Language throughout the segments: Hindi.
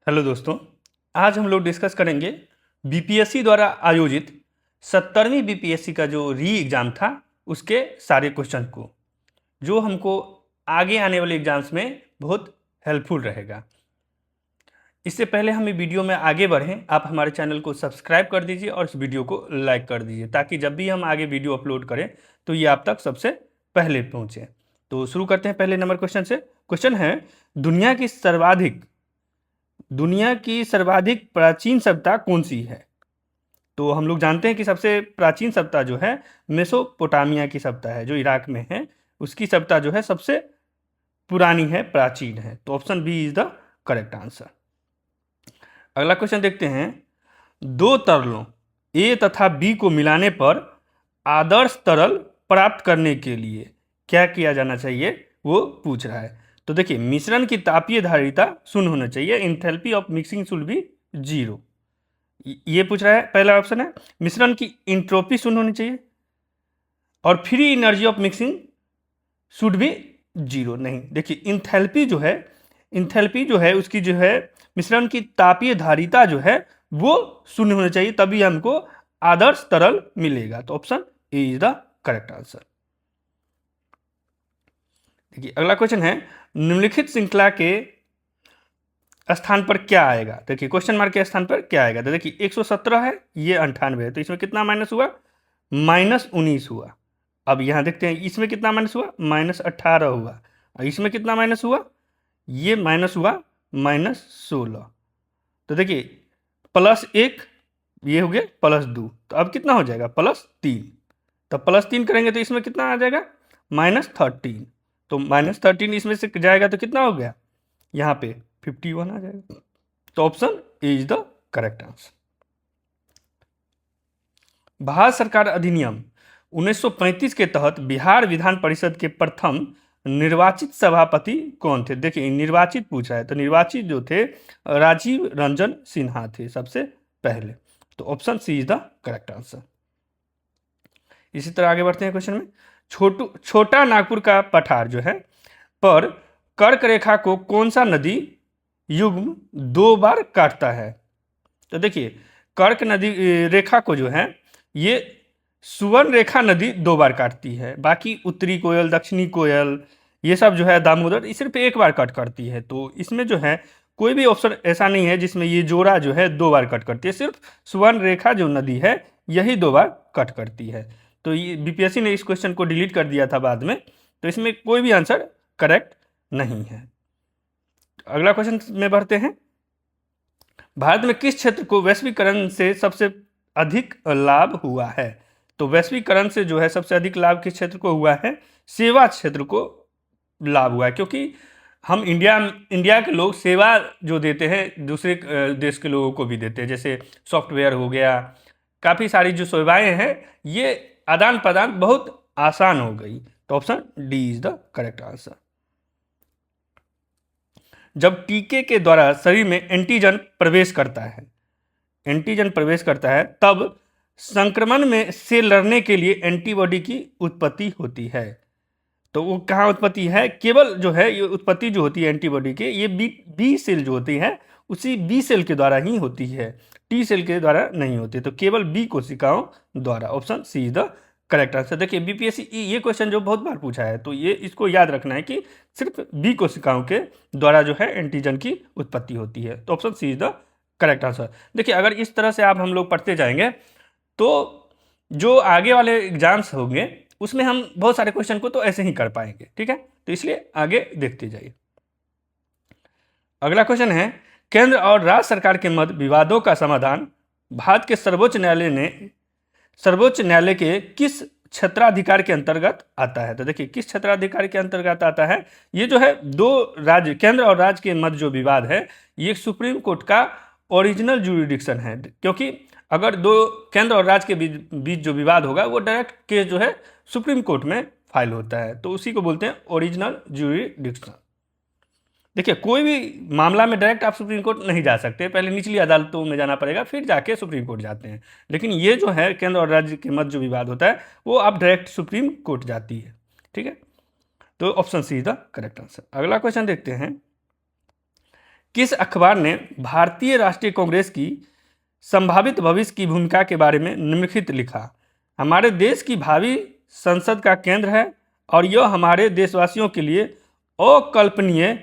हेलो दोस्तों, आज हम लोग डिस्कस करेंगे बीपीएससी द्वारा आयोजित 70वीं बीपीएससी का जो री एग्ज़ाम था उसके सारे क्वेश्चन को, जो हमको आगे आने वाले एग्जाम्स में बहुत हेल्पफुल रहेगा। इससे पहले हम वीडियो में आगे बढ़ें, आप हमारे चैनल को सब्सक्राइब कर दीजिए और इस वीडियो को लाइक कर दीजिए ताकि जब भी हम आगे वीडियो अपलोड करें तो ये आप तक सबसे पहले पहुँचे। तो शुरू करते हैं पहले नंबर क्वेश्चन से। क्वेश्चन है, दुनिया की सर्वाधिक प्राचीन सभ्यता कौन सी है? तो हम लोग जानते हैं कि सबसे प्राचीन सभ्यता जो है मेसोपोटामिया की सभ्यता है, जो इराक में है। उसकी सभ्यता जो है सबसे पुरानी है, प्राचीन है। तो option B is the correct answer. अगला क्वेश्चन देखते हैं, दो तरलों ए तथा बी को मिलाने पर आदर्श तरल प्राप्त करने के लिए क्या किया जाना चाहिए, वो पूछ रहा है। तो देखिए, मिश्रण की तापीय धारिता 0 होना चाहिए, enthalpy of mixing should be 0। ये पूछ रहा है, पहला ऑप्शन है। मिश्रण की इंट्रोपी 0 होनी चाहिए और free energy of mixing should be 0। नहीं, देखिए इंथैल्पी जो है उसकी जो है मिश्रण की तापीय धारिता जो है वो 0 होना चाहिए, तभी हमको आदर्श तरल मिलेगा। तो option A is the correct answer. देखिए, अगला क्वेश्चन है, निम्नलिखित श्रृंखला के स्थान पर क्या आएगा? देखिए, क्वेश्चन मार्क के स्थान पर क्या आएगा? तो देखिए, 117 है, ये 98 है, तो इसमें कितना माइनस हुआ? -19 हुआ। अब यहां देखते हैं, इसमें कितना माइनस हुआ? -18 हुआ। और इसमें कितना माइनस हुआ? ये माइनस हुआ -16। तो देखिए, +1 ये हो गया, +2, तो अब कितना हो जाएगा? +3। तो +3 करेंगे तो इसमें कितना आ जाएगा? -13। तो -13 इसमें से जाएगा तो कितना हो गया? यहाँ पे 51 आ जाएगा। तो option A is the correct answer. Bharat सरकार अधिनियम 1935 के तहत बिहार विधान परिषद के प्रथम निर्वाचित सभापति कौन थे? देखिए, निर्वाचित पूछा है, तो निर्वाचित जो थे राजीव रंजन सिन्हा थे सबसे पहले। तो option C is the correct answer. इसी तरह आगे बढ़ते हैं क्वेश्चन में। छोटा नागपुर का पठार जो है पर कर्क रेखा को कौन सा नदी युग्म 2 बार काटता है? तो देखिए, कर्क नदी रेखा को जो है ये सुवर्ण रेखा नदी 2 बार काटती है। बाकी उत्तरी कोयल, दक्षिणी कोयल, ये सब जो है दामोदर, ये सिर्फ 1 बार कट करती है। तो इसमें जो है कोई भी ऑप्शन ऐसा नहीं है जिसमें ये जोड़ा जो है 2 बार कट करती है। सिर्फ सुवर्ण रेखा जो नदी है यही 2 बार कट करती है। तो ये बीपीएससी ने इस क्वेश्चन को डिलीट कर दिया था बाद में, तो इसमें कोई भी आंसर करेक्ट नहीं है। अगला क्वेश्चन में बढ़ते हैं। भारत में किस क्षेत्र को वैश्वीकरण से सबसे अधिक लाभ हुआ है? तो वैश्वीकरण से जो है सबसे अधिक लाभ किस क्षेत्र को हुआ है? सेवा क्षेत्र को लाभ हुआ है, क्योंकि हम इंडिया के लोग सेवा जो देते हैं दूसरे देश के लोगों को भी देते हैं। जैसे सॉफ्टवेयर हो गया, काफ़ी सारी जो सेवाएं हैं, ये आदान प्रदान बहुत आसान हो गई। तो option D is the correct answer. जब टीके के द्वारा शरीर में एंटीजन प्रवेश करता है तब संक्रमण में से लड़ने के लिए एंटीबॉडी की उत्पत्ति होती है। तो वो कहाँ उत्पत्ति है? केवल जो है ये उत्पत्ति जो होती है एंटीबॉडी के, ये बी सेल जो होती है उसी बी सेल के द्वारा ही होती है, टी सेल के द्वारा नहीं होती। तो केवल बी कोशिकाओं द्वारा। Option C is the correct answer. देखिए, बीपीएससी ये क्वेश्चन जो बहुत बार पूछा है, तो ये इसको याद रखना है कि सिर्फ बी कोशिकाओं के द्वारा जो है एंटीजन की उत्पत्ति होती है। तो option C is the correct answer. देखिए, अगर इस तरह से आप हम लोग पढ़ते जाएंगे तो जो आगे वाले एग्जाम्स होंगे उसमें हम बहुत सारे क्वेश्चन को तो ऐसे ही कर पाएंगे। ठीक है, तो इसलिए आगे देखते जाइए। अगला क्वेश्चन है, केंद्र और राज्य सरकार के मध्य विवादों का समाधान भारत के सर्वोच्च न्यायालय के किस क्षेत्राधिकार के अंतर्गत आता है? तो देखिए, किस क्षेत्राधिकार के अंतर्गत आता है? ये जो है दो राज्य, केंद्र और राज्य के मध्य जो विवाद है, ये सुप्रीम कोर्ट का ओरिजिनल जुरिडिक्शन है। क्योंकि अगर दो केंद्र और राज्य के बीच जो विवाद होगा वो डायरेक्ट केस जो है सुप्रीम कोर्ट में फाइल होता है, तो उसी को बोलते हैं ओरिजिनल जुरिडिक्शन। देखिए, कोई भी मामला में डायरेक्ट आप सुप्रीम कोर्ट नहीं जा सकते, पहले निचली अदालतों में जाना पड़ेगा, फिर जाके सुप्रीम कोर्ट जाते हैं। लेकिन ये जो है केंद्र और राज्य के मध्य जो विवाद होता है वो आप डायरेक्ट सुप्रीम कोर्ट जाती है। ठीक है, तो option C is the correct answer. अगला क्वेश्चन देखते हैं, किस अखबार ने भारतीय राष्ट्रीय कांग्रेस की संभावित भविष्य की भूमिका के बारे में निम्नलिखित लिखा? हमारे देश की भावी संसद का केंद्र है और यह हमारे देशवासियों के लिए अकल्पनीय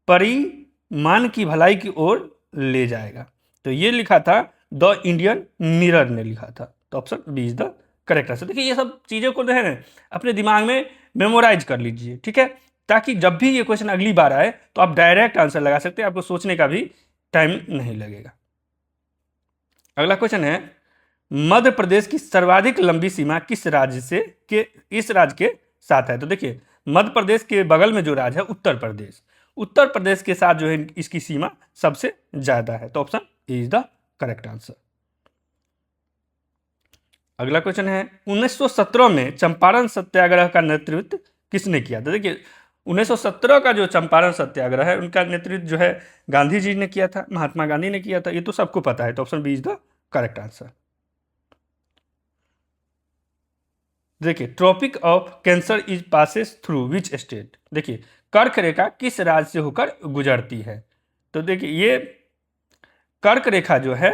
परिमाण की भलाई की ओर ले जाएगा। तो ये लिखा था द इंडियन मिरर ने लिखा था। तो option B is the correct answer. देखिए ये सब चीज़ों को जो है ना अपने दिमाग में मेमोराइज कर लीजिए, ठीक है, ताकि जब भी ये क्वेश्चन अगली बार आए तो आप डायरेक्ट आंसर लगा सकते हैं, आपको सोचने का भी टाइम नहीं लगेगा। अगला क्वेश्चन है, मध्य प्रदेश की सर्वाधिक लंबी सीमा किस राज्य से इस राज्य के साथ है? तो देखिए मध्य प्रदेश के बगल में जो राज्य है उत्तर प्रदेश, उत्तर प्रदेश के साथ जो है इसकी सीमा सबसे ज्यादा है। तो option A is the correct answer. अगला क्वेश्चन है, 1917 में चंपारण सत्याग्रह का नेतृत्व किसने किया? तो देखिए 1917 का जो चंपारण सत्याग्रह है उनका नेतृत्व जो है गांधी जी ने किया था, महात्मा गांधी ने किया था, ये तो सबको पता है। तो option B is the correct answer. देखिए tropic of cancer is passes through which state? देखिए कर्क रेखा किस राज्य से होकर गुजरती है? तो देखिए ये कर्क रेखा जो है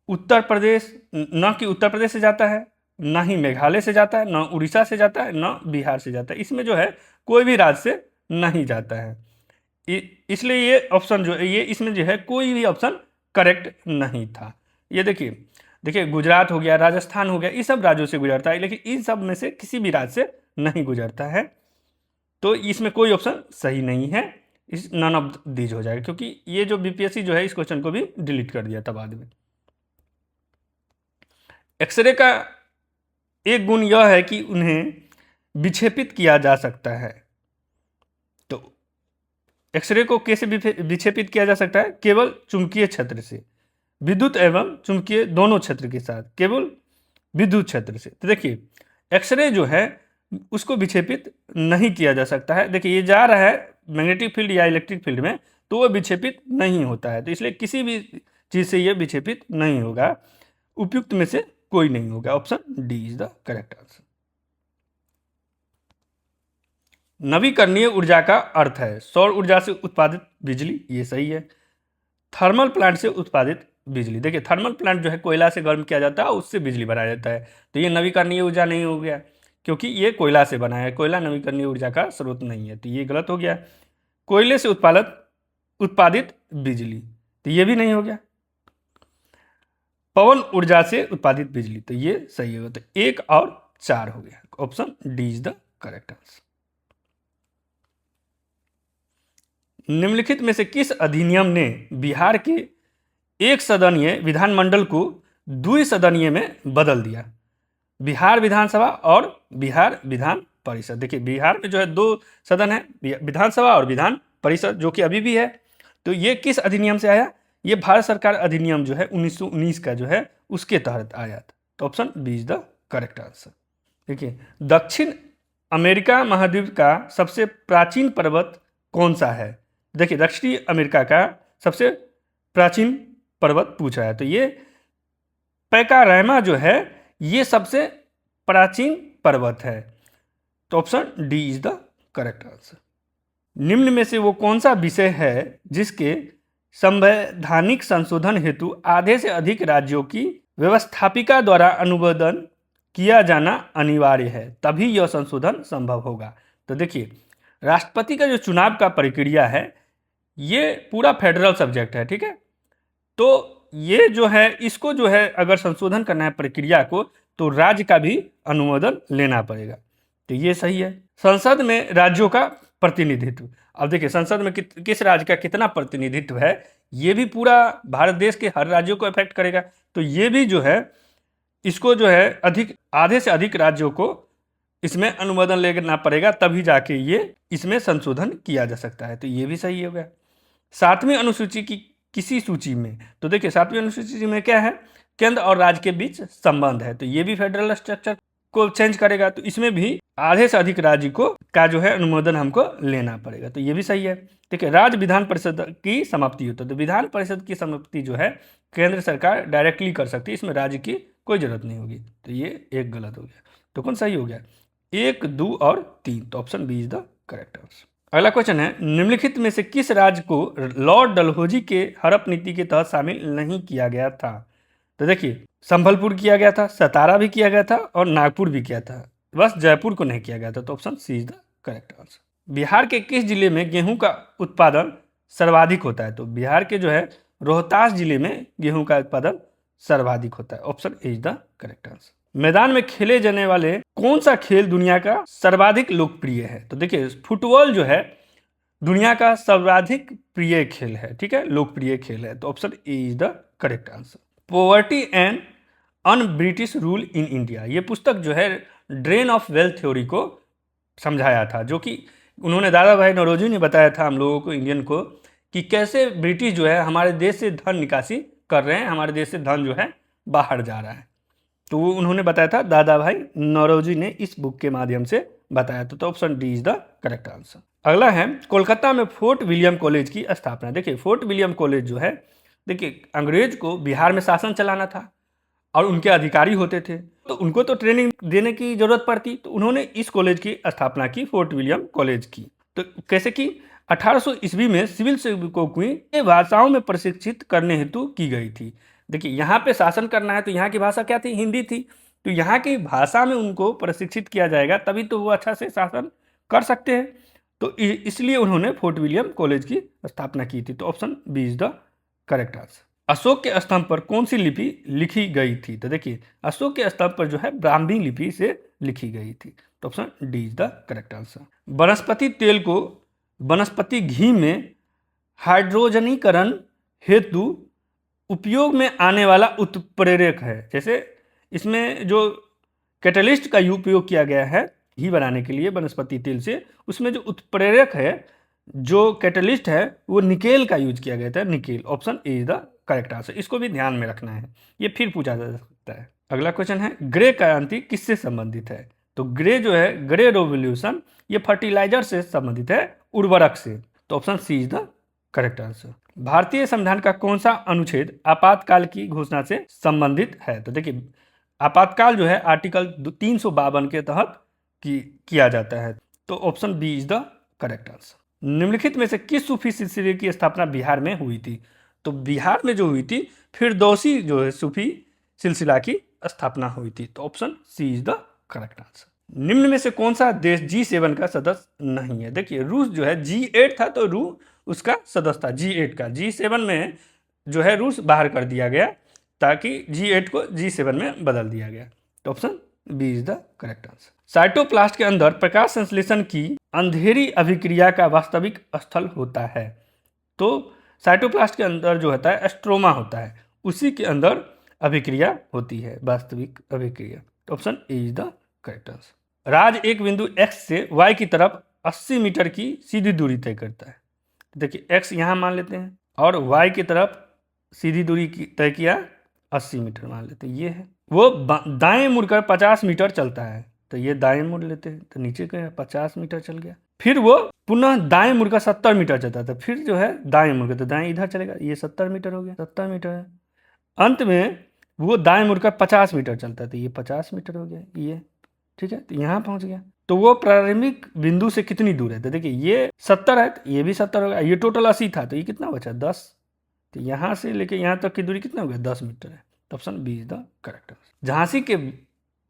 उत्तर प्रदेश, न कि उत्तर प्रदेश से जाता है, ना ही मेघालय से जाता है, ना उड़ीसा से जाता है, ना बिहार से जाता है, इसमें जो है कोई भी राज्य से नहीं जाता है। इसलिए ये ऑप्शन जो ये इसमें जो है कोई भी ऑप्शन करेक्ट नहीं था। ये देखिए देखिए गुजरात हो गया, राजस्थान हो गया, ये सब राज्यों से गुजरता है, लेकिन इन सब में से किसी भी राज्य से नहीं गुजरता है। तो इसमें कोई ऑप्शन सही नहीं है, इस नन ऑफ दीज हो जाएगा, क्योंकि ये जो बीपीएससी जो है इस क्वेश्चन को भी डिलीट कर दिया था बाद में। एक्सरे का एक गुण यह है कि उन्हें विक्षेपित किया जा सकता है। तो एक्सरे को कैसे विक्षेपित किया जा सकता है? केवल चुंबकीय क्षेत्र से, विद्युत एवं चुंबकीय दोनों क्षेत्र के साथ, केवल विद्युत क्षेत्र से। तो देखिए एक्सरे जो है उसको विक्षेपित नहीं किया जा सकता है। देखिए ये जा रहा है मैग्नेटिक फील्ड या इलेक्ट्रिक फील्ड में, तो वो विक्षेपित नहीं होता है, तो इसलिए किसी भी चीज़ से ये विक्षेपित नहीं होगा। उपयुक्त में से कोई नहीं होगा। Option D is the correct answer. नवीकरणीय ऊर्जा का अर्थ है सौर ऊर्जा से उत्पादित बिजली, ये सही है। थर्मल प्लांट से उत्पादित बिजली, देखिए थर्मल प्लांट जो है कोयला से गर्म किया जाता है, उससे बिजली बनाया जाता है, तो ये नवीकरणीय ऊर्जा नहीं हो गया, क्योंकि ये कोयला से बना है, कोयला नवीकरणीय ऊर्जा का स्रोत नहीं है, तो ये गलत हो गया। कोयले से उत्पादित बिजली, तो ये भी नहीं हो गया। पवन ऊर्जा से उत्पादित बिजली, तो ये सही होगा। तो 1 और 4 हो गया। Option D is the correct answer. निम्नलिखित में से किस अधिनियम ने बिहार के एक सदनीय विधानमंडल को द्विसदनीय में बदल दिया? बिहार विधानसभा और बिहार विधान परिषद। देखिए बिहार में जो है 2 सदन है, विधानसभा और विधान परिषद, जो कि अभी भी है। तो ये किस अधिनियम से आया? ये भारत सरकार अधिनियम जो है 1919 का जो है उसके तहत आया था। तो option B is the correct answer. देखिए दक्षिण अमेरिका महाद्वीप का सबसे प्राचीन पर्वत कौन सा है? देखिए दक्षिणी अमेरिका का सबसे प्राचीन पर्वत पूछा है, तो ये पैकारामा जो है ये सबसे प्राचीन पर्वत है। तो option D is the correct answer. निम्न में से वो कौन सा विषय है जिसके संवैधानिक संशोधन हेतु आधे से अधिक राज्यों की व्यवस्थापिका द्वारा अनुमोदन किया जाना अनिवार्य है, तभी यह संशोधन संभव होगा? तो देखिए राष्ट्रपति का जो चुनाव का प्रक्रिया है ये पूरा फेडरल सब्जेक्ट है, ठीक है, तो ये जो है इसको जो है अगर संशोधन करना है प्रक्रिया को, तो राज्य का भी अनुमोदन लेना पड़ेगा, तो ये सही है। संसद में राज्यों का प्रतिनिधित्व, अब देखिए संसद में किस राज्य का कितना प्रतिनिधित्व है, ये भी पूरा भारत देश के हर राज्यों को इफेक्ट करेगा, तो ये भी जो है इसको जो है आधे से अधिक राज्यों को इसमें अनुमोदन लेना पड़ेगा, तभी जाके ये इसमें संशोधन किया जा सकता है, तो ये भी सही हो गया। 7वीं अनुसूची की किसी सूची में, तो देखिए 7वीं अनुसूची में क्या है? केंद्र और राज्य के बीच संबंध है, तो ये भी फेडरल स्ट्रक्चर को चेंज करेगा, तो इसमें भी आधे से अधिक राज्य का जो है अनुमोदन हमको लेना पड़ेगा, तो ये भी सही है। देखिए राज्य विधान परिषद की समाप्ति होता है, तो विधान परिषद की समाप्ति जो है केंद्र सरकार डायरेक्टली कर सकती है, इसमें राज्य की कोई जरूरत नहीं होगी, तो ये एक गलत हो गया। तो कौन सही हो गया? 1, 2 और 3, तो option B is the correct answer. अगला क्वेश्चन है, निम्नलिखित में से किस राज्य को लॉर्ड डलहौजी के हड़प नीति के तहत शामिल नहीं किया गया था? तो देखिए, संभलपुर किया गया था, सतारा भी किया गया था और नागपुर भी किया था, बस जयपुर को नहीं किया गया था। तो option C is the correct answer. Bihar के किस जिले में गेहूं का उत्पादन सर्वाधिक होता है? तो बिहार के जो है रोहतास जिले में गेहूं का उत्पादन सर्वाधिक होता है। Option A is the correct answer. मैदान में खेले जाने वाले कौन सा खेल दुनिया का सर्वाधिक लोकप्रिय है? तो देखिए, फुटबॉल जो है दुनिया का सर्वाधिक प्रिय खेल है, ठीक है, लोकप्रिय खेल है। तो option A is the correct answer. Poverty and un British rule in India, ये पुस्तक जो है ड्रेन ऑफ वेल्थ थ्योरी को समझाया था, जो कि उन्होंने दादा भाई नौरोजी ने बताया था हम लोगों को, इंडियन को, कि कैसे ब्रिटिश जो है हमारे देश से धन निकासी कर रहे हैं, हमारे देश से धन जो है बाहर जा रहा है। तो वो उन्होंने बताया था, दादा भाई नौरोजी ने इस बुक के माध्यम से बताया था। तो option D is the correct answer. अगला है, कोलकाता में फोर्ट विलियम कॉलेज की स्थापना। देखिए, फोर्ट विलियम कॉलेज जो है, देखिए अंग्रेज को बिहार में शासन चलाना था और उनके अधिकारी होते थे, तो उनको तो ट्रेनिंग देने की जरूरत पड़ती, तो उन्होंने इस कॉलेज की स्थापना की, फोर्ट विलियम कॉलेज की। तो कैसे की? 1800 ईस्वी में सिविल सेवकों की भाषाओं में प्रशिक्षित करने हेतु की गई थी। देखिए, यहाँ पे शासन करना है तो यहाँ की भाषा क्या थी? हिंदी थी। तो यहाँ की भाषा में उनको प्रशिक्षित किया जाएगा, तभी तो वो अच्छा से शासन कर सकते हैं। तो इसलिए उन्होंने फोर्ट विलियम कॉलेज की स्थापना की थी। तो option B is the correct answer. Ashok के स्तंभ पर कौन सी लिपि लिखी गई थी? तो देखिए, अशोक के स्तंभ पर जो है ब्राह्मी लिपि से लिखी गई थी। तो option D is the correct answer. वनस्पति तेल को वनस्पति घी में हाइड्रोजनीकरण हेतु उपयोग में आने वाला उत्प्रेरक है। जैसे इसमें जो कैटलिस्ट का उपयोग किया गया है घी बनाने के लिए वनस्पति तेल से, उसमें जो उत्प्रेरक है, जो कैटलिस्ट है, वो निकेल का यूज किया गया था, nickel. Option A is the correct answer. इसको भी ध्यान में रखना है, ये फिर पूछा जा सकता है। अगला क्वेश्चन है, ग्रे क्रांति किससे संबंधित है? तो ग्रे जो है, ग्रे रेवोल्यूशन, ये फर्टिलाइजर से संबंधित है, उर्वरक से। तो option C is the correct answer. भारतीय संविधान का कौन सा अनुच्छेद आपातकाल की घोषणा से संबंधित है? तो देखिए, आपातकाल जो है आर्टिकल 352 के तहत किया जाता है। तो option B is the correct answer. निम्नलिखित में से किस सूफी सिलसिले की स्थापना बिहार में हुई थी? तो बिहार में जो हुई थी, फिरदौसी जो है सूफी सिलसिला की स्थापना हुई थी। तो option C is the correct answer. निम्न में से कौन सा देश G7 का सदस्य नहीं है? देखिए, रूस जो है G8 था, तो रूस उसका सदस्य था G8 का। G7 में जो है रूस बाहर कर दिया गया, ताकि G8 को G7 में बदल दिया गया। तो option B is the correct answer. Cytoplast के अंदर प्रकाश संश्लेषण की अंधेरी अभिक्रिया का वास्तविक स्थल होता है। तो साइटोप्लास्ट के अंदर जो होता है स्ट्रोमा होता है, उसी के अंदर अभिक्रिया होती है, वास्तविक अभिक्रिया। तो option A is the correct answer. राज एक बिंदु x से y की तरफ 80 मीटर की सीधी दूरी तय करता है। देखिए, x यहाँ मान लेते हैं और y की तरफ सीधी दूरी तय किया 80 मीटर मान लेते हैं, ये है। वो दाएं मुड़कर 50 मीटर चलता है, तो ये दाएं मुड़ लेते हैं, तो नीचे का 50 मीटर चल गया। फिर वो पुनः दाएं मुड़कर 70 मीटर चलता था, फिर जो है दाएं मुड़कर, तो दाएं इधर चलेगा, ये 70 मीटर हो गया, 70 मीटर है। अंत में वो दाएं मुड़कर 50 मीटर चलता था, ये 50 मीटर हो गया, ये ठीक है, तो यहाँ पहुंच गया। तो वो प्रारंभिक बिंदु से कितनी दूर है? तो देखिए, ये 70 है, तो ये भी 70 होगा, ये टोटल 80 था, तो ये कितना बचा? 10। तो यहाँ से लेके यहाँ तक की दूरी कितना हो गया? 10 मीटर है। तो option B is the correct answer. Jhansi के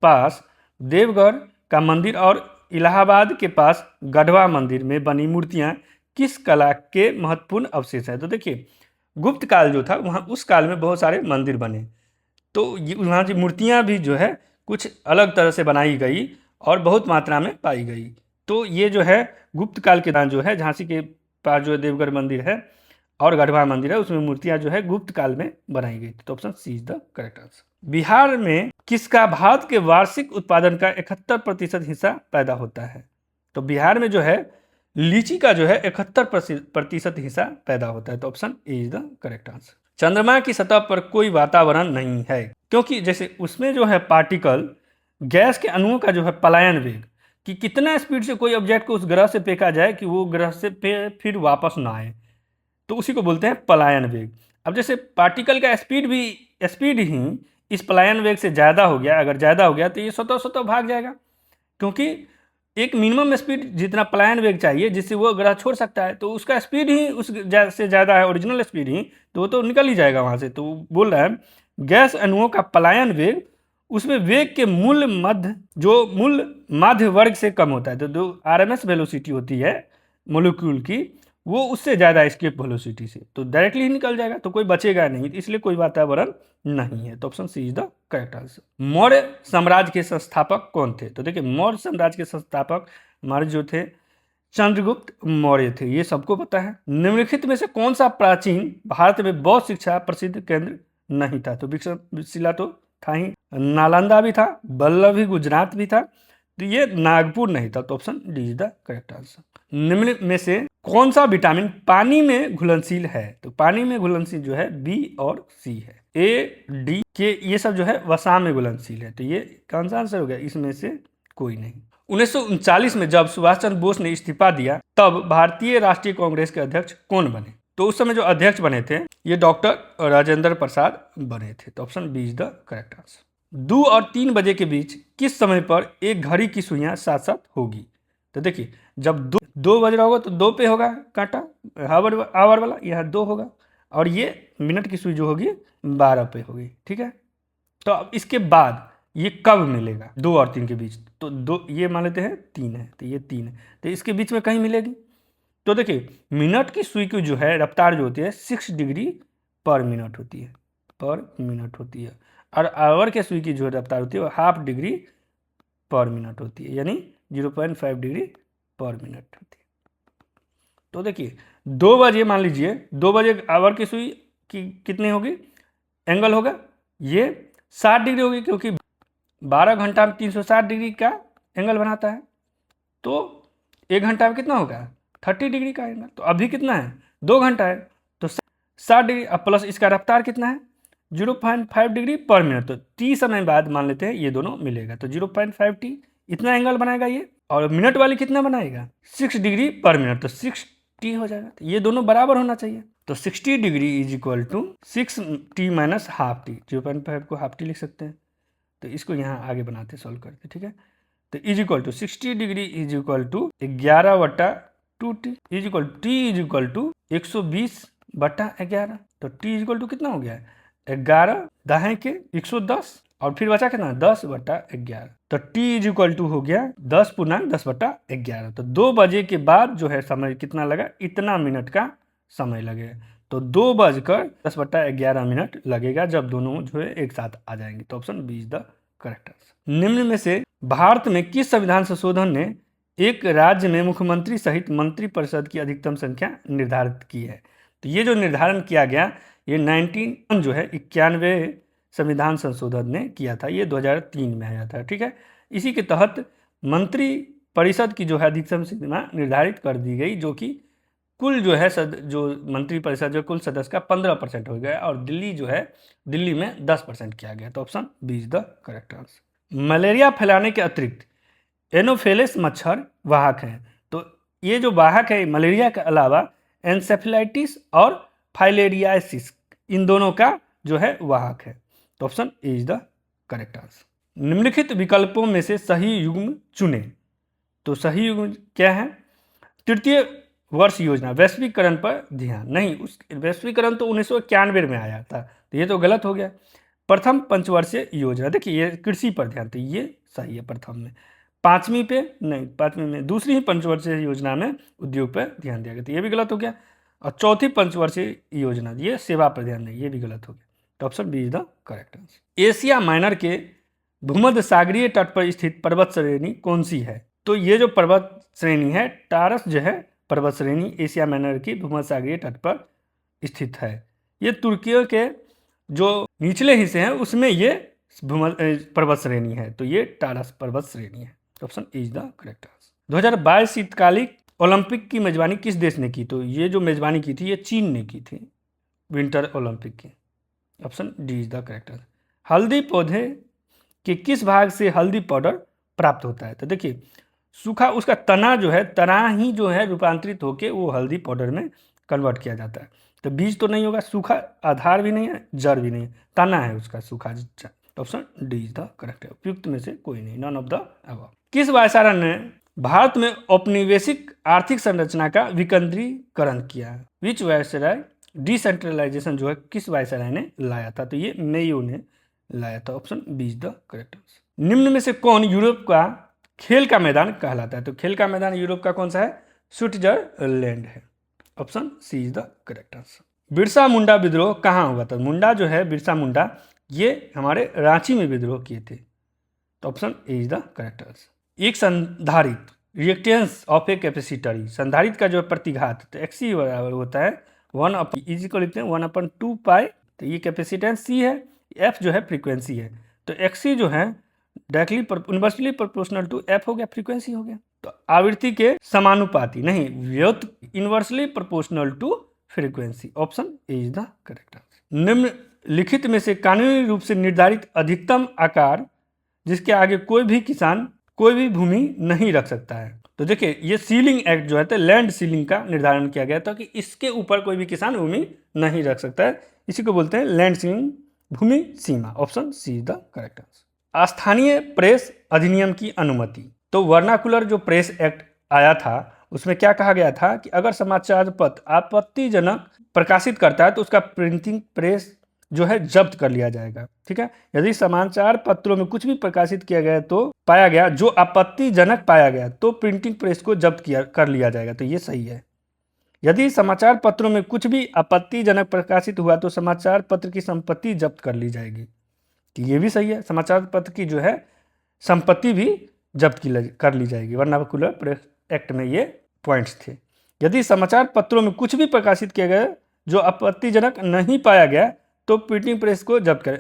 पास देवगढ़ का मंदिर और इलाहाबाद के पास गढ़वा मंदिर में बनी मूर्तियां किस कला के महत्वपूर्ण अवशेष हैं? तो देखिए, गुप्त काल जो था, वहाँ उस काल में बहुत सारे मंदिर बने, तो वहाँ की मूर्तियाँ भी जो है कुछ अलग तरह से बनाई गई और बहुत मात्रा में पाई गई। तो ये जो है गुप्त काल के दौरान जो है झांसी के पास जो देवगढ़ मंदिर है और गढ़वा मंदिर है, उसमें मूर्तियाँ जो है गुप्त काल में बनाई गई थी। तो option C is the correct answer. Bihar में किसका भारत के वार्षिक उत्पादन का 71% हिस्सा पैदा होता है? तो बिहार में जो है लीची का जो है 71% हिस्सा पैदा होता है। तो option A is the correct answer. चंद्रमा की सतह पर कोई वातावरण नहीं है, क्योंकि जैसे उसमें जो है पार्टिकल गैस के अणुओं का जो है पलायन वेग, कि कितना स्पीड से कोई ऑब्जेक्ट को उस ग्रह से फेंका जाए कि वो ग्रह से फिर वापस ना आए, तो उसी को बोलते हैं पलायन वेग। अब जैसे पार्टिकल का स्पीड ही इस पलायन वेग से ज़्यादा हो गया, अगर ज़्यादा हो गया तो ये स्वतः भाग जाएगा, क्योंकि एक मिनिमम स्पीड जितना पलायन वेग चाहिए जिससे वो ग्रह छोड़ सकता है, तो उसका स्पीड ही उस से ज़्यादा है, ओरिजिनल स्पीड ही, तो वो तो निकल ही जाएगा वहाँ से। तो बोल रहा है गैस अणुओं का पलायन वेग उसमें वेग के मूल माध्य वर्ग से कम होता है। तो जो आरएमएस वेलोसिटी होती है मोलिक्यूल की, वो उससे ज़्यादा एस्केप वेलोसिटी से, तो डायरेक्टली ही निकल जाएगा, तो कोई बचेगा नहीं, इसलिए कोई वातावरण नहीं है। तो option C is the correct answer. Maurya साम्राज्य के संस्थापक कौन थे? तो देखिए मौर्य साम्राज्य के संस्थापक हमारे जो थे चंद्रगुप्त मौर्य थे, ये सबको पता है। निम्नलिखित में से कौन सा प्राचीन भारत में बौद्ध शिक्षा प्रसिद्ध केंद्र नहीं था? तो विक्रमशिला तो था ही, नालंदा भी था, बल्लभी गुजरात भी था, तो ये नागपुर नहीं था। तो option D is the correct answer. निम्न में से कौन सा विटामिन पानी में घुलनशील है? तो पानी में घुलनशील जो है बी और सी है, ए डी के ये सब जो है वसा में घुलनशील है, तो ये कौन सा आंसर हो गया? इसमें से कोई नहीं। 1939 में जब सुभाष चंद्र बोस ने इस्तीफा दिया तब भारतीय राष्ट्रीय कांग्रेस के अध्यक्ष कौन बने? तो उस समय जो अध्यक्ष बने थे ये डॉक्टर राजेंद्र प्रसाद बने थे। तो option B is the correct answer. 2 और 3 बजे के बीच किस समय पर एक घड़ी की सुइयां साथ साथ होगी? तो देखिए जब दो बज रहा होगा तो 2 पे होगा कांटा आवर वाला, यह 2 होगा, और ये मिनट की सुई जो होगी 12 पे होगी, ठीक है। तो अब इसके बाद ये कब मिलेगा 2 और 3 के बीच? तो 2 ये मान लेते हैं 3 है, तो ये 3 है, तो इसके बीच में कहीं मिलेगी। तो देखिए मिनट की सुई की जो है रफ्तार जो होती है 6 डिग्री पर मिनट होती है, और आवर के सुई की जो रफ्तार होती है वो हाफ डिग्री पर मिनट होती है, यानी 0.5 डिग्री पर मिनट होती है। तो देखिए 2 बजे मान लीजिए 2 बजे आवर की सुई की कितनी होगी एंगल होगा, ये 60 डिग्री होगी, क्योंकि 12 घंटा में 360 डिग्री का एंगल बनाता है, तो 1 घंटा में कितना होगा 30 डिग्री का एंगल। तो अभी कितना है 2 घंटा है, तो 60 डिग्री, अब प्लस इसका रफ्तार कितना है 0.5 डिग्री पर मिनट, तो टी समय बाद मान लेते हैं ये दोनों मिलेगा, तो 0.5 टी इतना एंगल बनाएगा ये, और मिनट वाली कितना बनाएगा 6 डिग्री पर मिनट, तो 6 टी हो जाएगा, तो ये दोनों बराबर होना चाहिए। तो 60 degree is equal to 6 T minus half T, 0.5 को हाफ टी लिख सकते हैं, तो इसको यहाँ आगे बनाते सॉल्व करते, ठीक है। तो is equal to 60 degree is equal to 11/2 T is equal T is equal to 120/11, तो टी इज इक्वल टू कितना हो गया 11 दाएं के 110, और फिर बचा कितना 10/11, तो टी इज इक्वल टू हो गया 10×10/11, तो 2 बजे के बाद जो है समय कितना लगा इतना मिनट का समय लगेगा, तो 2:10/11 लगेगा जब दोनों जो है एक साथ आ जाएंगे। तो option B is the correct answer. निम्न में से भारत में किस संविधान संशोधन ने एक राज्य में मुख्यमंत्री सहित मंत्रिपरिषद की अधिकतम संख्या निर्धारित की है? तो ये जो निर्धारण किया गया ये 19 जो है 91 संविधान संशोधन ने किया था, ये 2003 में आया था, ठीक है। इसी के तहत मंत्री परिषद की जो है अधिकतम सीमा निर्धारित कर दी गई, जो कि कुल जो है जो मंत्रिपरिषद जो कुल सदस्य का 15% हो गया, और दिल्ली में 10% किया गया। तो option B is the correct answer. Malaria फैलाने के अतिरिक्त एनोफेलिस मच्छर वाहक हैं, तो ये जो वाहक है मलेरिया के अलावा एन्सेफेलाइटिस और फाइलेरियासिस, इन दोनों का जो है वाहक है। तो option A is the correct answer. निम्नलिखित विकल्पों में से सही युग्म चुने, तो सही युग्म क्या है? तृतीय वर्ष योजना, वैश्वीकरण पर ध्यान नहीं, उस वैश्वीकरण तो 1991 में आया था, तो ये तो गलत हो गया। प्रथम पंचवर्षीय योजना, देखिए ये कृषि पर ध्यान, तो ये सही है प्रथम में। 5वीं पे नहीं, 5वीं में दूसरी ही पंचवर्षीय योजना में उद्योग पर ध्यान दिया गया, तो ये भी गलत हो गया। और चौथी पंचवर्षीय योजना ये सेवा पर ध्यान नहीं, ये भी गलत हो गया। तो option B is the correct answer. Asia Minor के भूमध्य सागरीय तट पर स्थित पर्वत श्रेणी कौन सी है? तो ये जो पर्वत श्रेणी है टारस जो है पर्वत श्रेणी एशिया माइनर की भूमध्य सागरीय तट पर स्थित है। ये तुर्की के जो निचले हिस्से हैं उसमें ये पर्वत श्रेणी है, तो ये टारस पर्वत श्रेणी है। Option is the correct answer. 2022 शीतकालिक ओलंपिक की मेजबानी किस देश ने की? तो ये जो मेजबानी की थी ये चीन ने की थी विंटर ओलंपिक की। Option D is the correct answer. हल्दी पौधे के किस भाग से हल्दी पाउडर प्राप्त होता है? तो देखिए सूखा उसका तना जो है, तना ही जो है रूपांतरित होकर वो हल्दी पाउडर में कन्वर्ट किया जाता है, तो बीज तो नहीं होगा, सूखा आधार भी नहीं है, जड़ भी नहीं है, तना है उसका सूखा। Option D is the correct है, उपयुक्त में से कोई नहीं, नन ऑफ द अबव। किस वायसराय ने भारत में औपनिवेशिक आर्थिक संरचना का विकेंद्रीकरण किया। विच वायसराय डिसेंट्रलाइजेशन जो है किस वायसराय ने लाया था? तो ये मेयो ने लाया था। Option B is the correct answer. निम्न में से कौन यूरोप का खेल का मैदान कहलाता है? तो खेल का मैदान यूरोप का कौन सा है? स्विट्जरलैंड है। Option C is the correct answer. Birsa Munda विद्रोह कहाँ हुआ था? मुंडा जो है, बिरसा मुंडा, ये हमारे रांची में विद्रोह किए थे। तो option A is the correct answer. एक संधारित्र रिएक्टेंस ऑफ ए कैपेसिटर, संधारित्र का जो है प्रतिघात, तो एक्सी बराबर होता है 1 इजी को लिखते हैं 1/2 पाई। तो ये कैपेसिटेंस सी है, एफ जो है फ्रीक्वेंसी है, तो एक्सी जो है directly inversely proportional to F हो गया, फ्रीक्वेंसी हो गया। तो आवृत्ति के समानुपाती नहीं, व्युत inversely proportional to frequency. Option A is the correct answer. निम्नलिखित में से कानूनी रूप से निर्धारित अधिकतम आकार जिसके आगे कोई भी किसान कोई भी भूमि नहीं रख सकता है? तो देखिए, ये सीलिंग एक्ट जो है तो लैंड सीलिंग का निर्धारण किया गया था कि इसके ऊपर कोई भी किसान भूमि नहीं रख सकता है। इसी को बोलते हैं लैंड सीलिंग, भूमि सीमा। Option C is the correct answer. स्थानीय प्रेस अधिनियम की अनुमति, तो वर्नाकुलर जो प्रेस एक्ट आया था उसमें क्या कहा गया था कि अगर समाचार पत्र आपत्तिजनक प्रकाशित करता है तो उसका प्रिंटिंग प्रेस जो है जब्त कर लिया जाएगा। ठीक है, यदि समाचार पत्रों में कुछ भी प्रकाशित किया गया तो पाया गया जो आपत्तिजनक पाया गया तो प्रिंटिंग प्रेस को जब्त कर लिया जाएगा। तो ये सही है। यदि समाचार पत्रों में कुछ भी आपत्तिजनक प्रकाशित हुआ तो समाचार पत्र की संपत्ति जब्त कर ली जाएगी। तो ये भी सही है, समाचार पत्र की जो है संपत्ति भी जब्त कर ली जाएगी। वर्नाकुलर प्रेस एक्ट में ये पॉइंट्स थे। यदि समाचार पत्रों में कुछ भी प्रकाशित किया गया जो आपत्तिजनक नहीं पाया गया तो प्रिंटिंग प्रेस को जब्त करे।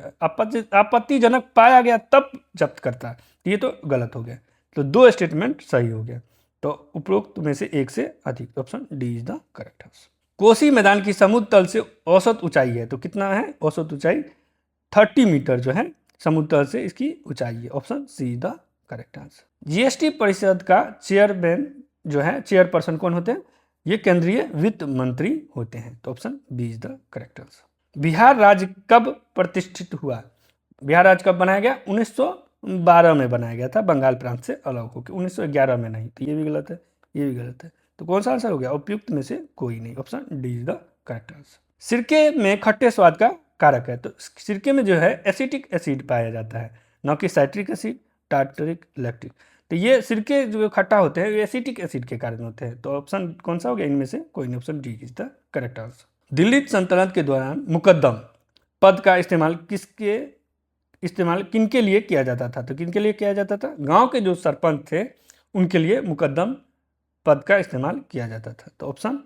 आपत्तिजनक पाया गया तब जब्त करता है, ये तो गलत हो गया। तो दो स्टेटमेंट सही हो गया। तो उपरोक्त में से एक से अधिक, option D is the correct answer. Kosi मैदान की समुद्र तल से औसत ऊंचाई है, तो कितना है औसत ऊंचाई? 30 मीटर जो है समुद्र तल से इसकी ऊंचाई है। Option C is the correct answer. GST परिषद का चेयरमैन जो है, चेयरपर्सन कौन होते हैं? ये केंद्रीय वित्त मंत्री होते हैं। तो option B is the correct answer. Bihar राज्य कब प्रतिष्ठित हुआ? बिहार राज्य कब बनाया गया? 1912 में बनाया गया था, बंगाल प्रांत से अलग होकर। 1911 में नहीं। तो ये भी गलत है, ये भी गलत है। तो कौन सा आंसर हो गया? उपयुक्त में से कोई नहीं। Option D is the correct answer. सिरके में खट्टे स्वाद का कारक है, तो सिरके में जो है एसिटिक एसिड पाया जाता है, न कि साइट्रिक एसिड, टार्टरिक, लैक्टिक। तो ये सिरके जो खट्टा होते हैं एसिटिक एसिड के कारण होते हैं। तो ऑप्शन कौन सा हो गया? इनमें से कोई नहीं। Option D is the correct answer. Delhi सल्तनत के दौरान मुकद्दम पद का इस्तेमाल किनके लिए किया जाता था? तो किनके लिए किया जाता था? गांव के जो सरपंच थे उनके लिए मुकद्दम पद का इस्तेमाल किया जाता था। तो option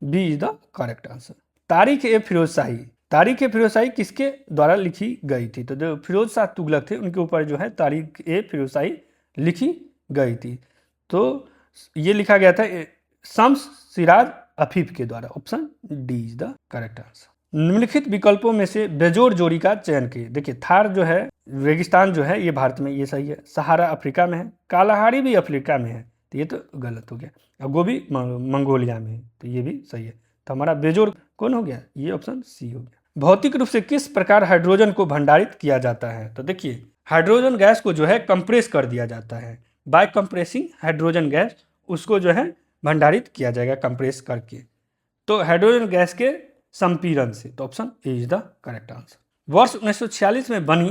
B is the correct answer. Tarikh e Firoz शाही किसके द्वारा लिखी गई थी? तो जो फिरोज शाह तुगलक थे उनके ऊपर जो है तारीख ए फिरोज शाही लिखी गई थी। तो ये लिखा गया था शम्स सिराज अफीफ के द्वारा। Option D is the correct answer. निम्नलिखित विकल्पों में से बेजोड़ जोड़ी का चयन कीजिए। देखिए, थार जो है रेगिस्तान जो है ये भारत में, ये सही है। सहारा अफ्रीका में है, कालाहारी भी अफ्रीका में है, तो ये तो गलत हो गया। और गोभी मंगोलिया में है, तो ये भी सही है। तो हमारा बेजोड़ कौन हो गया? ये ऑप्शन सी हो गया। भौतिक रूप से किस प्रकार हाइड्रोजन को भंडारित किया जाता है? तो देखिए, हाइड्रोजन गैस को जो है कंप्रेस कर दिया जाता है, बाय कंप्रेसिंग हाइड्रोजन गैस उसको जो है भंडारित किया जाएगा कंप्रेस करके। तो हाइड्रोजन गैस के संपीड़न से। तो option A is the correct answer. वर्ष 1946 में बनी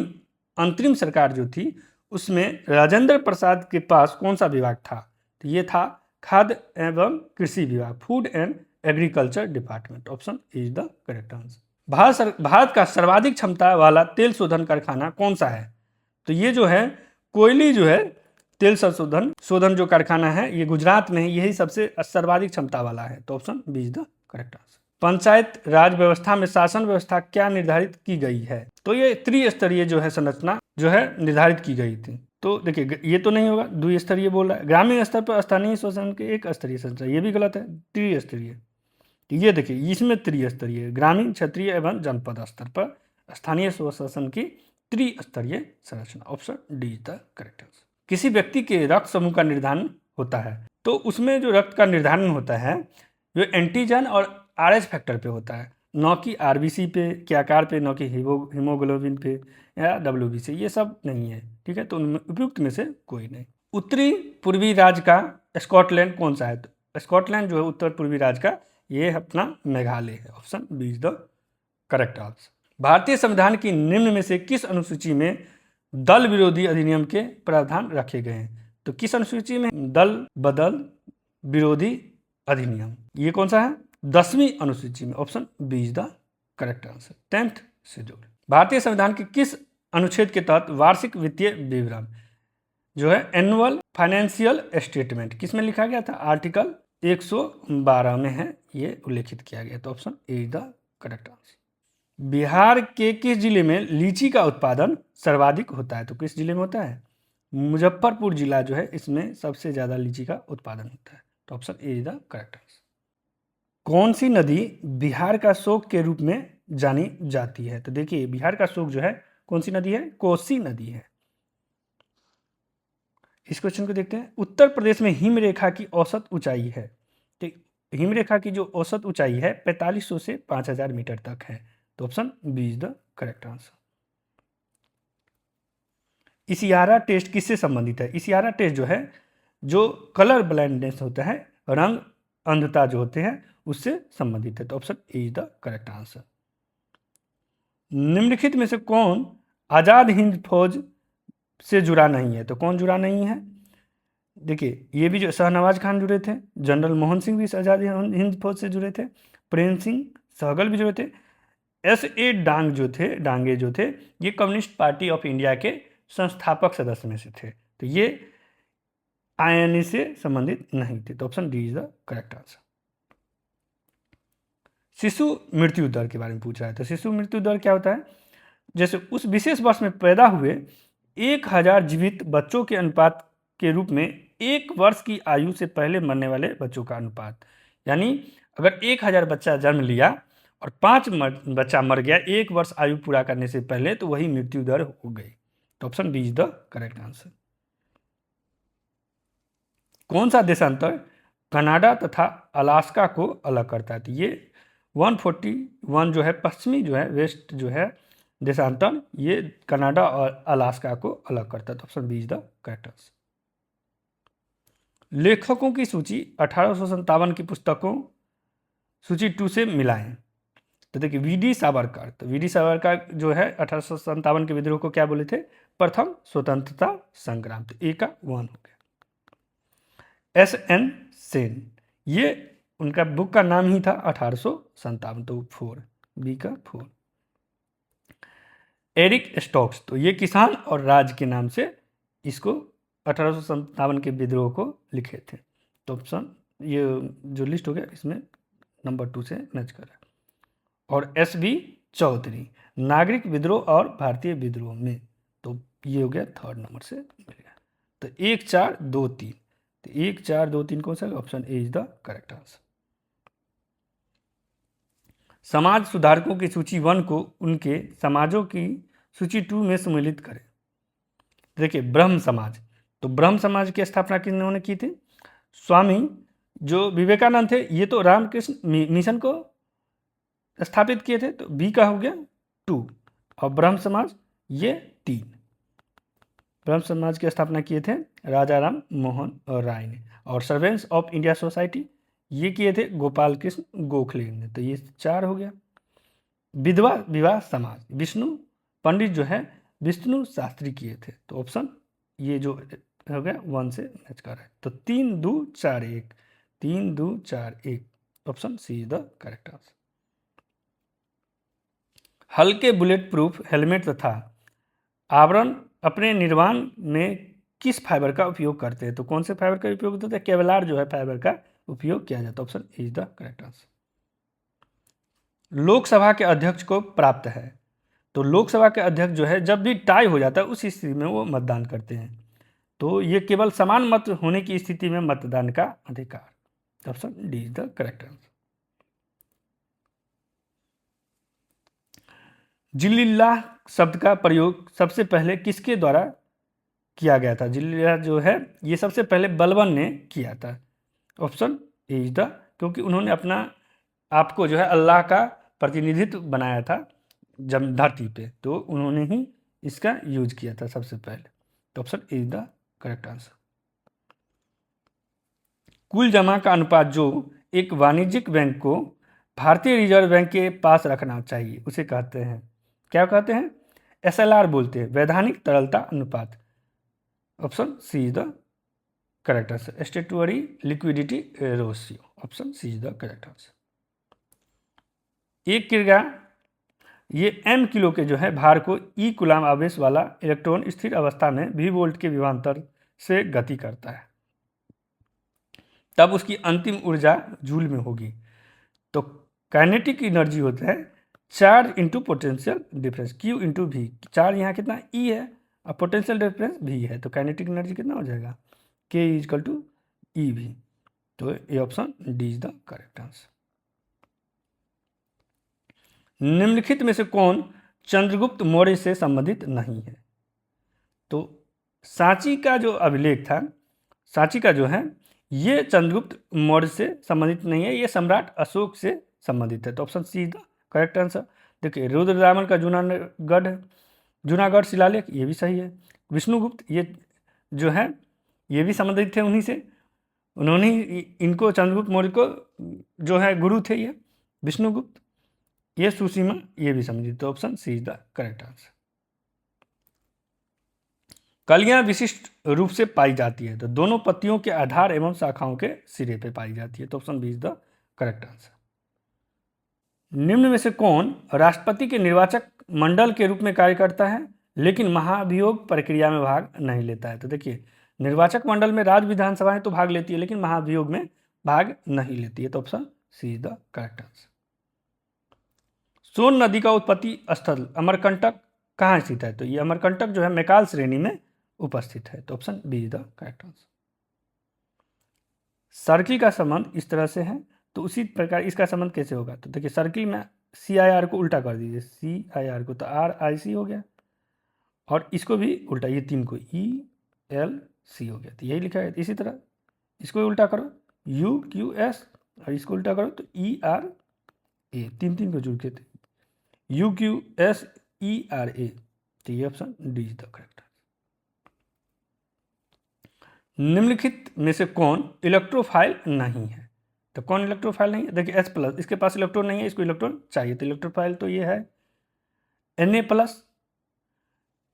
अंतरिम सरकार जो थी उसमें राजेंद्र प्रसाद के पास कौन सा विभाग था? तो ये था खाद्य एवं कृषि विभाग, food and agriculture department. Option A is the correct answer. Bharat का सर्वाधिक क्षमता वाला तेल शोधन कारखाना कौन सा है? तो ये जो है कोयली जो है तेल शोधन जो कारखाना है ये गुजरात में है, यही सबसे सर्वाधिक क्षमता वाला है। तो option B is the correct answer. Panchayat राज व्यवस्था में शासन व्यवस्था क्या निर्धारित की गई है? तो ये त्रिस्तरीय जो है संरचना जो है निर्धारित की गई थी। तो देखिए, ये तो नहीं होगा, द्विस्तरीय बोल रहा है। ग्रामीण स्तर पर स्थानीय शासन के एक स्तरीय संरचना, ये भी गलत है, त्रिस्तरीय। ये देखिए, इसमें त्रिस्तरीय, ग्रामीण, क्षेत्रीय एवं जनपद स्तर पर स्थानीय स्वशासन की त्रिस्तरीय संरचना। Option D is the correct answer. किसी व्यक्ति के रक्त समूह का निर्धारण होता है, तो उसमें जो रक्त का निर्धारण होता है जो एंटीजन और आरएच फैक्टर पे होता है, न कि आरबीसी पे, के आकार पे, न कि हीमोग्लोबिन पे या डब्ल्यूबीसी, ये सब नहीं है। ठीक है, तो उनमें उपयुक्त में से कोई नहीं। उत्तरी पूर्वी राज्य का स्कॉटलैंड कौन सा है? तो स्कॉटलैंड जो है उत्तर पूर्वी राज्य का, ये अपना मेघालय है। Option B is the correct answer. भारतीय संविधान की निम्न में से किस अनुसूची में दल विरोधी अधिनियम के प्रावधान रखे गए हैं? तो किस अनुसूची में? दल बदल विरोधी अधिनियम, ये कौन सा है? 10वीं अनुसूची में। Option B is the correct answer. 10th schedule. भारतीय संविधान के किस अनुच्छेद के तहत वार्षिक वित्तीय विवरण जो है एनुअल फाइनेंशियल स्टेटमेंट किस में लिखा गया था? आर्टिकल 112 में है, ये उल्लेखित किया गया। तो option A is the correct answer. Bihar के किस जिले में लीची का उत्पादन सर्वाधिक होता है? तो किस जिले में होता है? मुजफ्फरपुर जिला जो है, इसमें सबसे ज़्यादा लीची का उत्पादन होता है। तो option A is the correct answer. कौन सी नदी बिहार का शोक के रूप में जानी जाती है? तो देखिए, बिहार का शोक जो है कौन सी नदी है? कोसी नदी है। इस क्वेश्चन को देखते हैं। उत्तर प्रदेश में हिमरेखा की औसत ऊंचाई है, तो हिमरेखा की जो औसत ऊंचाई है 4500 से 5000 मीटर तक है। तो option B is the correct answer. Ishihara test किससे संबंधित है? इशियारा टेस्ट जो है, जो कलर ब्लाइंडनेस होता है, रंग अंधता जो होते हैं, उससे संबंधित है। तो option A is the correct answer. निम्नलिखित में से कौन आजाद हिंद फौज से जुड़ा नहीं है? तो कौन जुड़ा नहीं है? देखिए, ये भी जो शाहनवाज खान जुड़े थे, जनरल मोहन सिंह भी आजाद हिंद फौज से जुड़े थे, प्रेम सिंह सहगल भी जुड़े थे, S.A. डांगे जो थे, ये कम्युनिस्ट पार्टी ऑफ इंडिया के संस्थापक सदस्य में से थे। तो ये INA से संबंधित नहीं थे। तो option D is the correct answer. शिशु मृत्यु दर के बारे में पूछा है। तो शिशु मृत्यु दर क्या होता है? जैसे उस विशेष वर्ष में पैदा हुए 1000 जीवित बच्चों के अनुपात के रूप में 1 वर्ष की आयु से पहले मरने वाले बच्चों का अनुपात। यानी अगर 1000 बच्चा जन्म लिया और 5 बच्चा मर गया 1 वर्ष आयु पूरा करने से पहले, तो वही मृत्यु दर हो गई। तो option B is the correct answer. कौन सा देशांतर कनाडा तथा अलास्का को अलग करता है? तो ये 141 जो है, पश्चिमी जो है, वेस्ट जो है देशांतर, ये कनाडा और अलास्का को अलग करता है। तो option B is the correct answer. लेखकों की सूची 1857 की पुस्तकों सूची 2 से मिलाएं। तो देखिए, वी.डी. सावरकर, तो वी.डी. सावरकर जो है 1857 के विद्रोह को क्या बोले थे? प्रथम स्वतंत्रता संग्राम। तो ए का 1 हो गया। S.N. सेन, ये उनका बुक का नाम ही था 1857, तो 4, बी का 4। एरिक स्टोक्स, तो ये किसान और राज के नाम से इसको 1857 के विद्रोह को लिखे थे। तो ऑप्शन ये जो लिस्ट हो गया, इसमें नंबर 2 से मैच कर रहा है। और S.B. चौधरी, नागरिक विद्रोह और भारतीय विद्रोह में, तो ये हो गया 3rd नंबर से मिल गया। तो 1 4 2 3, तो 1 4 2 3 कौन सा? Option A is the correct answer. समाज सुधारकों की सूची 1 को उनके समाजों की सूची 2 में सम्मिलित करें। देखिए, ब्रह्म समाज, तो ब्रह्म समाज की स्थापना किन्होंने की थी? स्वामी जो विवेकानंद थे, ये तो रामकृष्ण मिशन को स्थापित किए थे। तो बी का हो गया 2, और ब्रह्म समाज ये 3। ब्रह्म समाज की स्थापना किए थे राजा राम मोहन और राय ने। और सर्वेंट्स ऑफ इंडिया सोसाइटी ये किए थे गोपाल कृष्ण गोखले ने। तो ये 4 हो गया। विधवा विवाह समाज, विष्णु पंडित जो है विष्णु शास्त्री किए थे। तो ऑप्शन ये जो हो गया 1 से मैच कर रहा है। तो 3 2 4 1, 3 2 4 1, option C is the correct answer. हल्के बुलेट प्रूफ हेलमेट तथा आवरण अपने निर्माण में किस फाइबर का उपयोग करते हैं? तो कौन से फाइबर का उपयोग होता है? केवलार जो है फाइबर का उपयोग किया जाता है। Option A is the correct answer. Lok Sabha के अध्यक्ष को प्राप्त है, तो लोकसभा के अध्यक्ष जो है जब भी टाई हो जाता है उस स्थिति में वो मतदान करते हैं। तो ये केवल समान मत होने की स्थिति में मतदान का अधिकार। Option D is the correct answer. जिल्लिल्लाह शब्द का प्रयोग सबसे पहले किसके द्वारा किया गया था? जिल्लिल्लाह जो है ये सबसे पहले बलबन ने किया था। ऑप्शन ए इज द, क्योंकि उन्होंने अपना आपको जो है अल्लाह का प्रतिनिधित्व बनाया था जब धरती पे, तो उन्होंने ही इसका यूज किया था सबसे पहले। तो option A is the correct answer. कुल जमा का अनुपात जो एक वाणिज्यिक बैंक को भारतीय रिजर्व बैंक के पास रखना चाहिए उसे कहते हैं, क्या कहते हैं? SLR बोलते हैं, वैधानिक तरलता अनुपात। Option C is the correct answer. Statutory liquidity ratio, option C is the correct answer. 1 किग्रा ये m किलो के जो है भार को E कूलाम आवेश वाला इलेक्ट्रॉन स्थिर अवस्था में V वोल्ट के विभवांतर से गति करता है, तब उसकी अंतिम ऊर्जा जूल में होगी। तो काइनेटिक एनर्जी होता है charge into potential difference, Q into V। Charge यहाँ कितना E है और पोटेंशियल डिफरेंस V है, तो काइनेटिक एनर्जी कितना हो जाएगा? K is equal to EV। तो ये option D is the correct answer. निम्नलिखित में से कौन चंद्रगुप्त मौर्य से संबंधित नहीं है? तो सांची का जो अभिलेख था, सांची का जो है ये चंद्रगुप्त मौर्य से संबंधित नहीं है, ये सम्राट अशोक से संबंधित है। तो option C the correct answer. देखिए रुद्रदामन का जूनागढ़ शिलालेख ये भी सही है। विष्णुगुप्त ये जो है ये भी संबंधित थे उन्हीं से, उन्होंने इनको चंद्रगुप्त मौर्य को जो है गुरु थे ये विष्णुगुप्त। ये सुसीमा ये भी समझिए, तो option C is the correct answer. कलियां विशिष्ट रूप से पाई जाती है, तो दोनों पत्तियों के आधार एवं शाखाओं के सिरे पे पाई जाती है, तो option B is the correct answer. निम्न में से कौन राष्ट्रपति के निर्वाचक मंडल के रूप में कार्य करता है लेकिन महाभियोग प्रक्रिया में भाग नहीं लेता है? तो देखिए निर्वाचक मंडल में राज्य विधानसभाएं तो भाग लेती है लेकिन महाभियोग में भाग नहीं लेती है, तो option C is the correct answer. Son नदी का उत्पत्ति स्थल अमरकंटक कहाँ स्थित है? तो ये अमरकंटक जो है मैकाल श्रेणी में उपस्थित है, तो option B is the correct answer. Circle का संबंध इस तरह से है, तो उसी प्रकार इसका संबंध कैसे होगा? तो देखिए सर्किल में CIR को उल्टा कर दीजिए, CIR को, तो RIC हो गया, और इसको भी उल्टा, ये 3 को ELC हो गया, तो यही लिखा है। इसी तरह इसको भी उल्टा करो UQS, और इसको उल्टा करो तो ERA, 3 को जुड़ के UQSERA, तो ये option D is the correct. निम्नलिखित में से कौन इलेक्ट्रोफाइल नहीं है? तो कौन इलेक्ट्रोफाइल नहीं है? देखिए H+, इसके पास इलेक्ट्रॉन नहीं है, इसको इलेक्ट्रॉन चाहिए, तो इलेक्ट्रोफाइल तो ये है Na+।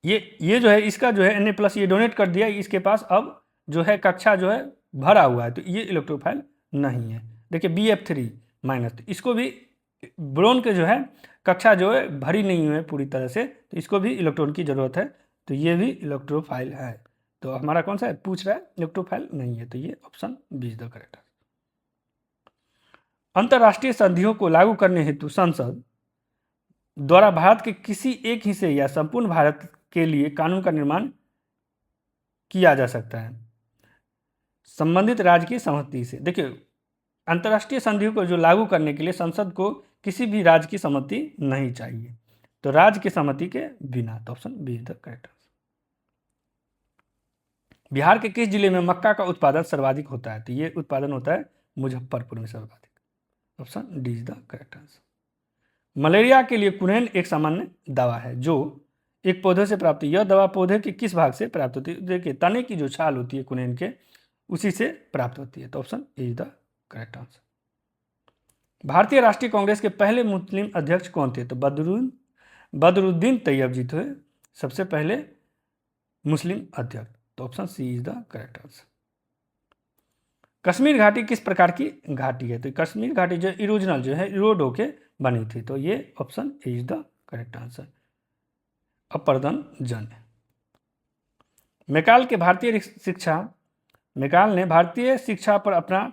ये जो है इसका जो है Na+, ये डोनेट कर दिया, इसके पास अब जो है कक्षा जो है भरा हुआ है, तो ये इलेक्ट्रोफाइल नहीं है। देखिए BF3-, तो इसको भी ब्रोन के जो है कक्षा जो है भरी नहीं हुई है पूरी तरह से, तो इसको भी इलेक्ट्रॉन की जरूरत है, तो ये भी इलेक्ट्रोफाइल है। तो हमारा कौन सा है? पूछ रहा है इलेक्ट्रोफाइल नहीं है, तो ये option B is the correct है। अंतर्राष्ट्रीय संधियों को लागू करने हेतु संसद द्वारा भारत के किसी एक हिस्से या संपूर्ण भारत के लिए कानून का निर्माण किया जा सकता है संबंधित राज्य की सहमति से। देखिए अंतर्राष्ट्रीय संधियों को जो लागू करने के लिए संसद को किसी भी राज्य की सहमति नहीं चाहिए, तो राज्य की सहमति के बिना, तो option B is the correct. Bihar के किस जिले में मक्का का उत्पादन सर्वाधिक होता है? तो ये उत्पादन होता है मुजफ्फरपुर में सर्वाधिक, option D is the correct answer. Malaria के लिए कुनैन एक सामान्य दवा है जो एक पौधे से प्राप्त है। यह दवा पौधे के किस भाग से प्राप्त होती है? देखिए तने की जो छाल होती है कुनैन के, उसी से प्राप्त होती है, तो option A is the correct answer. भारतीय राष्ट्रीय कांग्रेस के पहले मुस्लिम अध्यक्ष कौन थे? तो बदरुद्दीन तैयब जी थे सबसे पहले मुस्लिम अध्यक्ष, तो option C is the correct answer. Kashmir घाटी किस प्रकार की घाटी है? तो कश्मीर घाटी जो इरोजनल जो है इरोड होके बनी थी, तो ये option A is the correct answer. अपर्दन जन मैकाल ने भारतीय शिक्षा पर अपना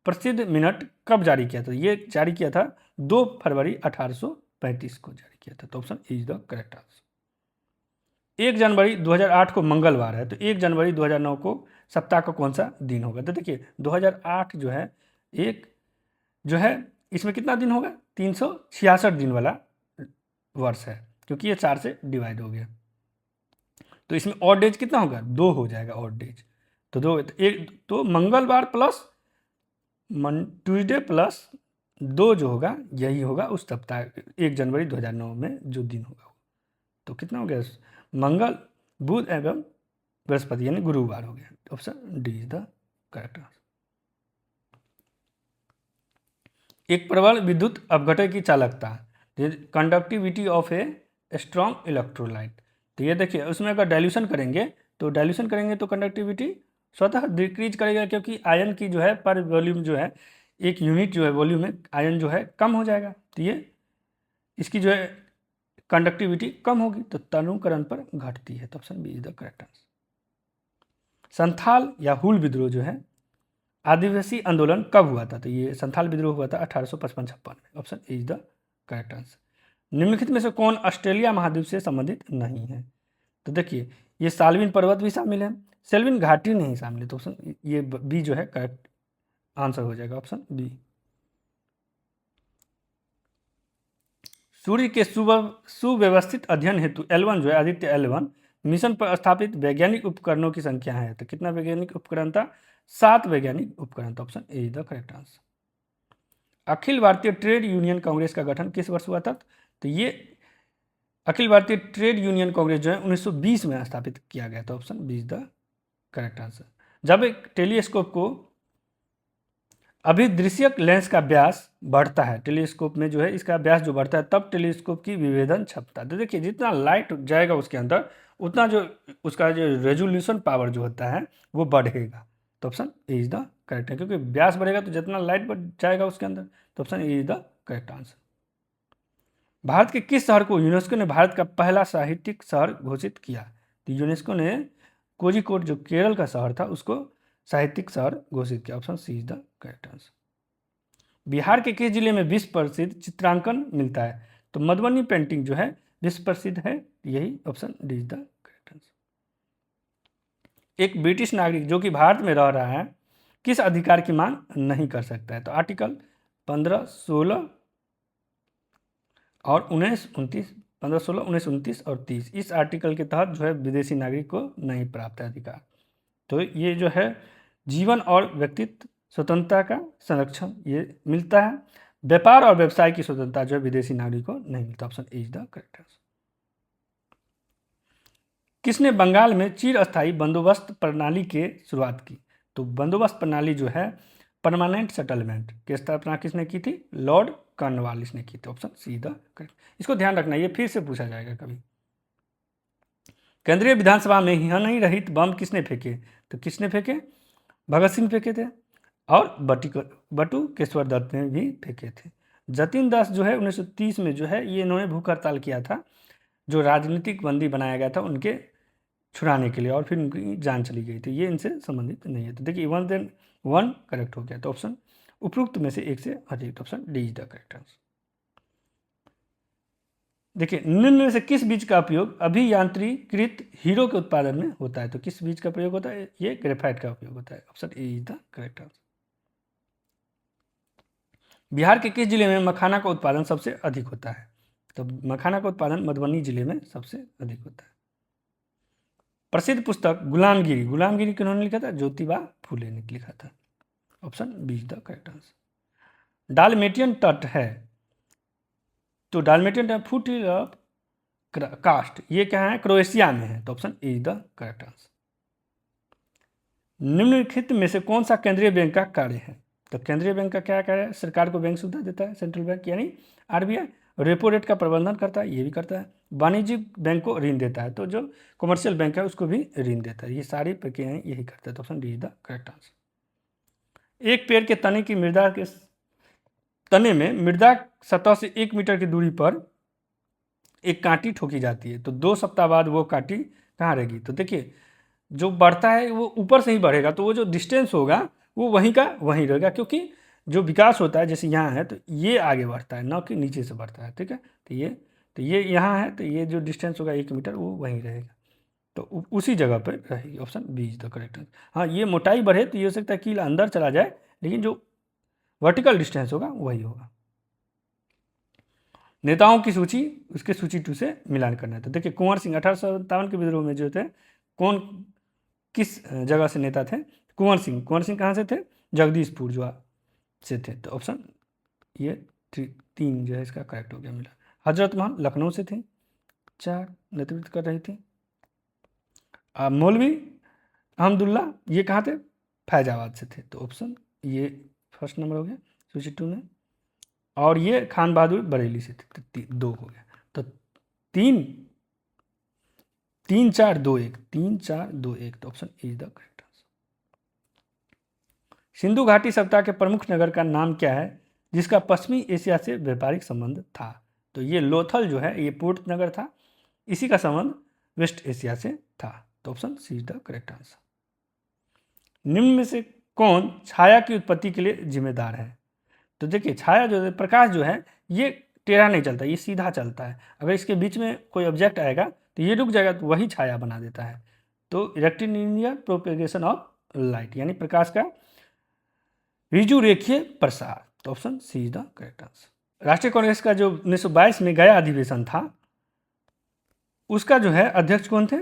प्रसिद्ध मिनट कब जारी किया था? ये जारी किया था 2 फरवरी 1835 को जारी किया था, तो option A is the correct answer. 1 जनवरी 2008 को मंगलवार है, तो 1 जनवरी 2009 को सप्ताह का कौन सा दिन होगा? तो देखिए 2008 जो है एक जो है इसमें कितना दिन होगा? 366 दिन वाला वर्ष है, क्योंकि ये 4 से डिवाइड हो गया, तो इसमें ऑड डेज कितना होगा? 2 हो जाएगा ऑड डेज, तो 2 तो मंगलवार प्लस ट्यूसडे प्लस 2 जो होगा यही होगा उस सप्ताह 1 जनवरी 2009 में जो दिन होगा, तो कितना हो गया? मंगल बुध एवं बृहस्पति यानी गुरुवार हो गया, option D is the correct answer. एक प्रबल विद्युत अपघटक की चालकता, conductivity of a strong electrolyte. तो ये देखिए उसमें अगर डाइल्यूशन करेंगे तो कंडक्टिविटी स्वतः डिक्रीज करेगा, क्योंकि आयन की जो है पर वॉल्यूम जो है, एक यूनिट जो है वॉल्यूम में आयन जो है कम हो जाएगा, तो ये इसकी जो है कंडक्टिविटी कम होगी, तो तनुकरण पर घटती है। तो option B is the correct answer. Santhal या हुल विद्रोह जो है आदिवासी आंदोलन कब हुआ था? तो ये संथाल विद्रोह हुआ था 1855-56 में। Option A is the correct answer. निम्नलिखित में से कौन ऑस्ट्रेलिया महाद्वीप से संबंधित नहीं है? तो देखिए ये साल्विन पर्वत भी शामिल है, सेल्विन घाटी नहीं शामिल है, तो ऑप्शन ये बी जो है करेक्ट आंसर हो जाएगा, ऑप्शन बी। सूर्य के सुव्यवस्थित अध्ययन हेतु L1 जो है आदित्य L1 मिशन पर स्थापित वैज्ञानिक उपकरणों की संख्या है। तो कितना वैज्ञानिक उपकरण था? 7 वैज्ञानिक उपकरण। तो option A is the correct answer. अखिल भारतीय ट्रेड यूनियन कांग्रेस का गठन किस वर्ष हुआ था? तो ये अखिल भारतीय ट्रेड यूनियन कांग्रेस जो है 1920 में स्थापित किया गया था। Option B is the correct answer. जब एक टेलीस्कोप को अभिदृश्यक लेंस का व्यास बढ़ता है, टेलीस्कोप में जो है इसका व्यास जो बढ़ता है, तब टेलीस्कोप की विभेदन क्षमता, तो देखिए जितना लाइट जाएगा उसके अंदर उतना जो उसका जो रेजोल्यूशन पावर जो होता है वो बढ़ेगा। तो option A is the correct है, क्योंकि व्यास बढ़ेगा तो जितना लाइट बढ़ जाएगा उसके अंदर। तो option A is the correct answer. Bharat के किस शहर को यूनेस्को ने भारत का पहला साहित्यिक शहर घोषित किया? तो यूनेस्को ने कोझिकोड जो केरल का शहर था उसको साहित्यिक शहर घोषित किया। Option C is the correct answer. Bihar के किस जिले में विश्व प्रसिद्ध चित्रांकन मिलता है? तो मधुबनी पेंटिंग जो है विश्व प्रसिद्ध है, यही option D is the correct answer. एक ब्रिटिश नागरिक जो कि भारत में रह रहा है किस अधिकार की मांग नहीं कर सकता है? तो आर्टिकल 15, 16 और 19, 29, 15, 16, 19, 29 और 30, इस आर्टिकल के तहत जो है विदेशी नागरिक को नहीं प्राप्त है अधिकार। तो ये जो है जीवन और व्यक्तित्व स्वतंत्रता का संरक्षण ये मिलता है। व्यापार और व्यवसाय की स्वतंत्रता जो है विदेशी नागरिक को नहीं मिलता। Option A is the correct answer. किसने बंगाल में चिरस्थायी बंदोबस्त प्रणाली की शुरुआत की? तो बंदोबस्त प्रणाली जो है परमानेंट सेटलमेंट की स्थापना किसने की थी? लॉर्ड कॉर्नवालिस ने की थी। Option C the correct. इसको ध्यान रखना, ये फिर से पूछा जाएगा कभी। केंद्रीय विधानसभा में हानि रहित बम किसने फेंके? तो किसने फेंके? भगत सिंह फेंके थे और बटू केशवर दत्त ने भी फेंके थे। जतिन दास जो है 1930 में जो है ये इन्होंने भूख हड़ताल किया था, जो राजनीतिक बंदी बनाया गया था उनके छुड़ाने के लिए, और फिर उनकी जान चली गई थी। ये इनसे संबंधित नहीं है। तो देखिए 1 करेक्ट हो गया। तो ऑप्शन उपरोक्त में से एक से अधिक, option D is the correct answer. देखिए निम्न में से किस बीज का उपयोग अभियांत्रिकृत हीरो के उत्पादन में होता है? तो किस बीज का प्रयोग होता है? ये ग्रेफाइट का उपयोग होता है। Option A is the correct answer. Bihar के किस जिले में मखाना का उत्पादन सबसे अधिक होता है? तो मखाना का उत्पादन मधुबनी जिले में सबसे अधिक होता है। प्रसिद्ध पुस्तक गुलामगिरी किन्होंने लिखा था? ज्योतिबा फूले ने लिखा था। Option B is the correct answer. Dalmatian तट है, तो डालमेटियन फुट ऑफ कास्ट ये क्या है? क्रोएशिया में है। तो option A is the correct answer. निम्नलिखित में से कौन सा केंद्रीय बैंक का कार्य है? तो केंद्रीय बैंक का क्या कार्य है? सरकार को बैंक सुविधा देता है, सेंट्रल बैंक यानी आरबीआई। रेपो रेट का प्रबंधन करता है, ये भी करता है। वाणिज्यिक बैंक को ऋण देता है, तो जो कमर्शियल बैंक है उसको भी ऋण देता है। ये सारी प्रक्रियाएं यही करता है। तो option D is the correct answer. एक पेड़ के तने की मृदा के तने में मृदा सतह से 1 मीटर की दूरी पर एक कांटी ठोकी जाती है, तो 2 सप्ताह बाद वो कांटी कहाँ रहेगी? तो देखिए जो बढ़ता है वो ऊपर से ही बढ़ेगा, तो वो जो डिस्टेंस होगा वो वहीं का वहीं रहेगा, क्योंकि जो विकास होता है जैसे यहाँ है तो ये आगे बढ़ता है, ना कि नीचे से बढ़ता है। ठीक है, तो ये यहाँ है, तो ये जो डिस्टेंस होगा 1 मीटर वो वहीं रहेगा, तो उसी जगह पर रहेगी। Option B is the correct answer. हाँ, ये मोटाई बढ़े तो ये हो सकता है कील अंदर चला जाए, लेकिन जो वर्टिकल डिस्टेंस होगा वही होगा। नेताओं की सूची उसके सूची 2 से मिलान करना है। तो देखिए कुंवर सिंह 1857 के विद्रोह में जो थे कौन किस जगह से नेता थे? कुंवर सिंह कहाँ से थे? जगदीशपुर जो से थे। तो ऑप्शन ये 3 जो है इसका करेक्ट हो गया मिला। हजरत महल लखनऊ से थे, 4 नेतृत्व कर रही थी। मौलवी अहमदुल्ला ये कहाँ थे? फैजाबाद से थे। तो ऑप्शन ये फर्स्ट नंबर हो गया सूची 2 में। और ये खान बहादुर बरेली से थे। तो 2 हो गया। तो 3 3 4 2 1 3 4 2 1, तो option is the correct answer. Sindhu घाटी सभ्यता के प्रमुख नगर का नाम क्या है जिसका पश्चिमी एशिया से व्यापारिक संबंध था? तो ये लोथल जो है ये पोर्ट नगर था, इसी का संबंध वेस्ट एशिया से था। तो option C is the correct answer. निम्न में से कौन छाया की उत्पत्ति के लिए जिम्मेदार है? तो देखिए छाया जो है, प्रकाश जो है ये टेढ़ा नहीं चलता, ये सीधा चलता है। अगर इसके बीच में कोई ऑब्जेक्ट आएगा तो ये रुक जाएगा, तो वही छाया बना देता है। तो रेक्टिलिनियर प्रोपेगेशन ऑफ लाइट, यानी प्रकाश का ऋजु रेखीय प्रसार। तो option C is the correct answer. राष्ट्रीय कांग्रेस का जो 1922 में गया अधिवेशन था उसका जो है अध्यक्ष कौन थे?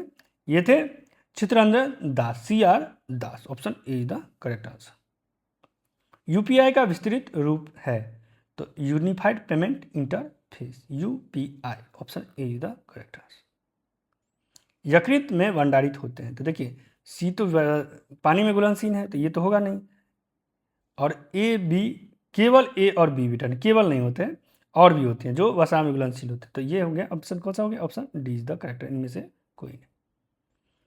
ये थे Chittaranjan Das, CR Das. Option A is the correct answer. UPI का विस्तृत रूप है? तो unified payment interface, UPI। Option A is the correct answer. यकृत में भंडारित होते हैं? तो देखिए सी तो पानी में घुलनशील है, तो ये तो होगा नहीं। और A B, केवल A और B विटामिन केवल नहीं होते हैं, और भी होते हैं जो वसा में घुलनशील होते हैं। तो ये हो गया ऑप्शन, कौन सा हो गया? Option D is the correct, इनमें से कोई नहीं।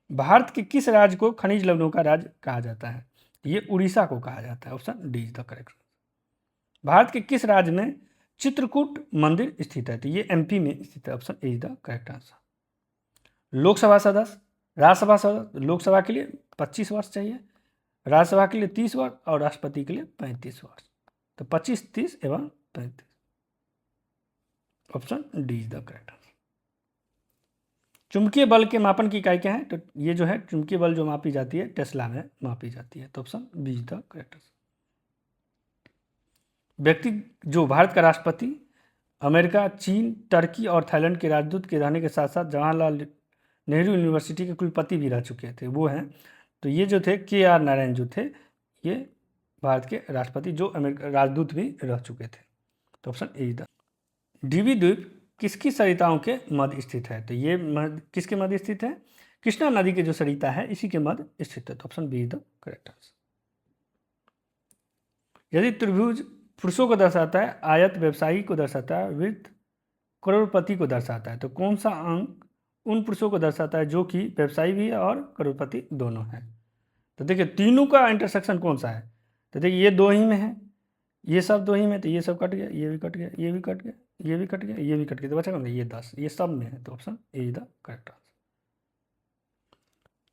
भारत के किस राज्य को खनिज लवणों का राज्य कहा जाता है? ये उड़ीसा को कहा जाता है। Option D is the correct. Bharat के किस राज्य में चित्रकूट मंदिर स्थित है? तो ये MP में स्थित है। Option A is the correct answer. Lok Sabha सदस्य, राज्यसभा सदस्य, लोकसभा के लिए 25 वर्ष चाहिए, राज्यसभा के लिए 30 वर्ष और राष्ट्रपति के लिए 35 वर्ष। तो 25, 30 एवं 35। Option D is the correct answer. चुंबकीय बल के मापन की इकाई क्या है? तो ये जो है चुंबकीय बल जो मापी जाती है टेस्ला में मापी जाती है। तो option B is the correct answer. व्यक्ति जो भारत का राष्ट्रपति अमेरिका, चीन, टर्की और थाईलैंड के राजदूत के रहने के साथ साथ जवाहरलाल नेहरू यूनिवर्सिटी के कुलपति भी रह चुके थे, वो हैं। तो ये जो थे KR नारायण जो थे, ये भारत के राष्ट्रपति जो अमेरिका राजदूत भी रह चुके थे। तो ऑप्शन ए इज द। डीवी द्वीप किसकी सरिताओं के मध्य स्थित है? तो ये किसके मध्य स्थित है? कृष्णा नदी के जो सरिता है इसी के मध्य स्थित है। तो option B is the correct answer. यदि त्रिभुज पुरुषों को दर्शाता है, आयत व्यवसायी को दर्शाता है, वृत्त करोड़पति को दर्शाता है, तो कौन सा अंक उन पुरुषों को दर्शाता है जो कि व्यवसायी भी है और करोड़पति दोनों है? तो देखिए तीनों का इंटरसेक्शन कौन सा है? तो देखिए ये 2 ही में है, ये सब 2 ही में, तो ये सब कट गया, ये भी कट गया, ये भी कट गया, ये भी कट गया, ये भी कट गया, तो बचा कौन? ये 10, ये सब में है। तो option A is the correct answer.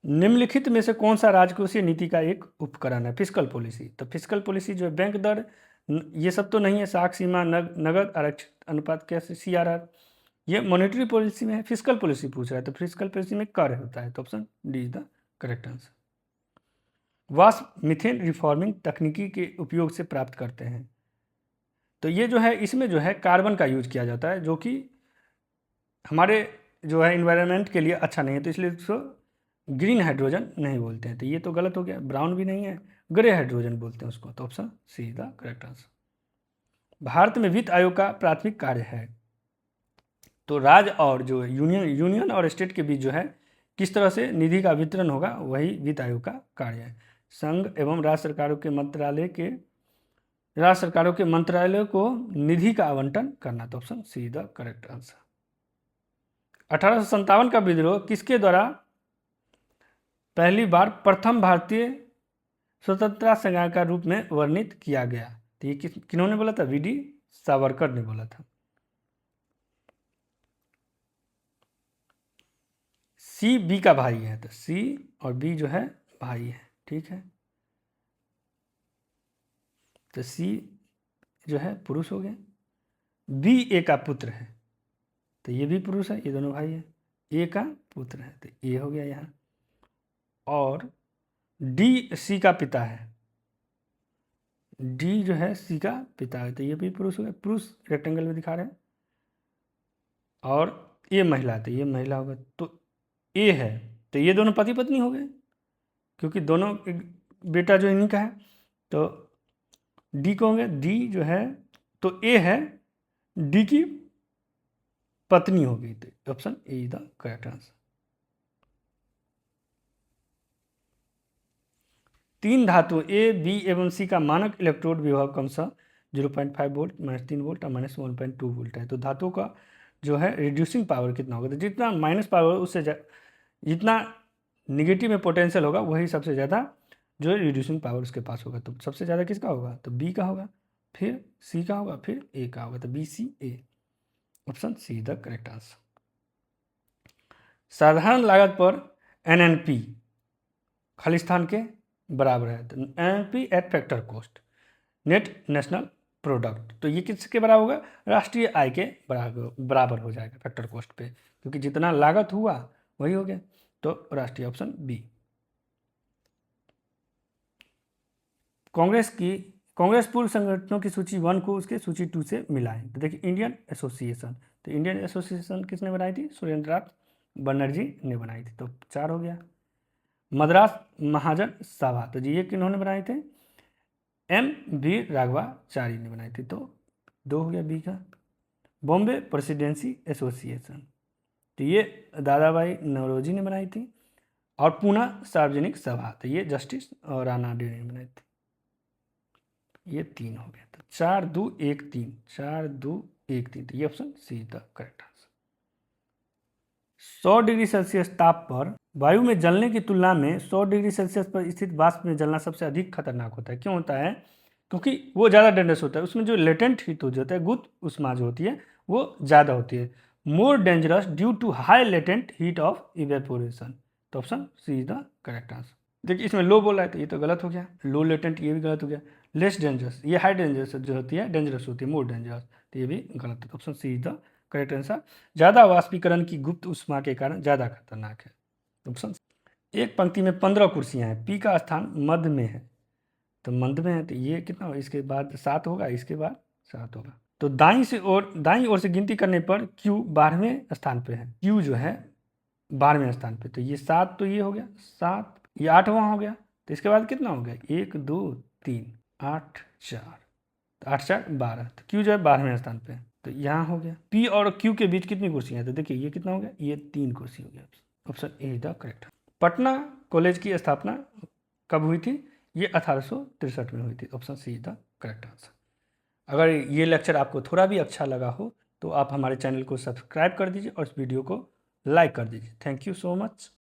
निम्नलिखित में से कौन सा राजकोषीय नीति का एक उपकरण है? Fiscal policy. तो फिस्कल पॉलिसी जो है बैंक दर, ये सब तो नहीं है, साख सीमा, नगद आरक्षित अनुपात, कैसे CRR, ये मॉनेटरी पॉलिसी में है। फिस्कल पॉलिसी पूछ रहा है, तो फिस्कल पॉलिसी में कर होता है। तो option D is the correct answer. वाष्प मीथेन रिफॉर्मिंग तकनीकी के उपयोग से प्राप्त करते हैं? तो ये जो है इसमें जो है कार्बन का यूज किया जाता है जो कि हमारे जो है इन्वायरमेंट के लिए अच्छा नहीं है, तो इसलिए इसको ग्रीन हाइड्रोजन नहीं बोलते हैं। तो ये तो गलत हो गया, ब्राउन भी नहीं है, ग्रे हाइड्रोजन बोलते हैं उसको। तो option C is the correct answer. Bharat में वित्त आयोग का प्राथमिक कार्य है? तो राज्य और जो यूनियन और स्टेट के बीच जो है किस तरह से निधि का वितरण होगा, वही वित्त आयोग का कार्य है। संघ एवं राज्य सरकारों के मंत्रालयों को निधि का आवंटन करना। तो option C the correct answer. 1857 का विद्रोह किसके द्वारा पहली बार प्रथम भारतीय स्वतंत्रता संग्राम का रूप में वर्णित किया गया? तो ये किन्होंने बोला था? VD सावरकर ने बोला था। C B का भाई है, तो C और B जो है भाई है, ठीक है। तो C जो है पुरुष हो गया, B A का पुत्र है, तो ये भी पुरुष है, ये दोनों भाई है। A का पुत्र है, तो A हो गया यहाँ। और D C का पिता है, D जो है C का पिता है, तो ये भी पुरुष हो गया, पुरुष रेक्टेंगल में दिखा रहे हैं। और ये महिला, तो ये महिला होगा। तो A है, तो ये दोनों पति पत्नी हो गए, क्योंकि दोनों बेटा जो इन्हीं का है। तो D को होंगे, D जो है, तो A है, D की पत्नी होगी। तो option A is the correct answer. 3 धातु A, B एवं C का मानक इलेक्ट्रोड विभव क्रमशः 0.5 वोल्ट, -3 वोल्ट और -1.2 वोल्ट है। तो धातु का जो है रिड्यूसिंग पावर कितना होगा, तो जितना माइनस पावर उससे जितना निगेटिव में पोटेंशियल होगा वही सबसे ज़्यादा जो रिड्यूसिंग पावर उसके पास होगा। तो सबसे ज़्यादा किसका होगा, तो बी का होगा, फिर सी का होगा, फिर ए का होगा। तो B C A, option C the correct answer. साधारण लागत पर एनएनपी खालिस्तान के बराबर है। तो NNP at factor cost net national product, तो ये किसके बराबर होगा, राष्ट्रीय आय के बराबर हो जाएगा फैक्टर कॉस्ट पे, क्योंकि जितना लागत हुआ वही हो गया। तो राष्ट्रीय, ऑप्शन बी। कांग्रेस पूर्व संगठनों की सूची 1 को उसके सूची 2 से मिलाएं। तो देखिए इंडियन एसोसिएशन, तो इंडियन एसोसिएशन किसने बनाई थी, सुरेंद्रनाथ बनर्जी ने बनाई थी। तो 4 हो गया। मद्रास महाजन सभा, तो ये किन्होंने बनाए थे, एम वी राघवाचारी ने बनाई थी। तो 2 हो गया बी का। बॉम्बे प्रेसिडेंसी एसोसिएशन, तो ये दादा भाई नौरोजी ने बनाई थी। और पूना सार्वजनिक सभा, तो ये जस्टिस और रानाडे ने बनाई थी। ये 3 हो गया। तो 4 2 1 3, 4 2 1 3, तो ये option C the correct answer. 100 degree Celsius ताप पर वायु में जलने की तुलना में 100 डिग्री सेल्सियस पर स्थित वाष्प में जलना सबसे अधिक खतरनाक होता है। क्यों होता है, क्योंकि वो ज़्यादा डेंजरस होता है, उसमें जो लेटेंट हीट हो जाता है, गुप्त ऊष्मा जो होती है वो ज़्यादा होती है। More dangerous due to high latent heat of evaporation, तो option C is the correct answer. देखिए इसमें लो बोला है तो ये तो गलत हो गया, लो लेटेंट ये भी गलत हो गया। लेस डेंजरस, ये हाई डेंजरस जो होती है, डेंजरस होती है, मोर डेंजरस, तो ये भी गलत है। Option C is the correct answer. ज़्यादा वाष्पीकरण की गुप्त ऊष्मा के कारण ज़्यादा खतरनाक है। ऑप्शन, एक पंक्ति में 15 कुर्सियां हैं, पी का स्थान मध्य में है, तो मध्य में है, तो ये कितना होगा, इसके बाद 7 होगा, इसके बाद 7 होगा। तो दाईं ओर से गिनती करने पर क्यू 12वें स्थान पे है, क्यू जो है 12वें स्थान पे। तो ये 7, तो ये हो गया 7, ये 8वां हो गया। तो इसके बाद कितना हो गया, 1 2 3 8 4, तो 8 4 12, तो क्यू जो है 12वें स्थान पे है। तो यहाँ हो गया। पी और क्यू के बीच कितनी कुर्सियाँ हैं, तो देखिए ये कितना हो गया, ये 3 कुर्सी हो गया। Option A the correct. Patna college की स्थापना कब हुई थी, ये 1863 में हुई थी। Option C the correct answer. अगर ये लेक्चर आपको थोड़ा भी अच्छा लगा हो तो आप हमारे चैनल को सब्सक्राइब कर दीजिए और इस वीडियो को लाइक कर दीजिए। Thank you so much.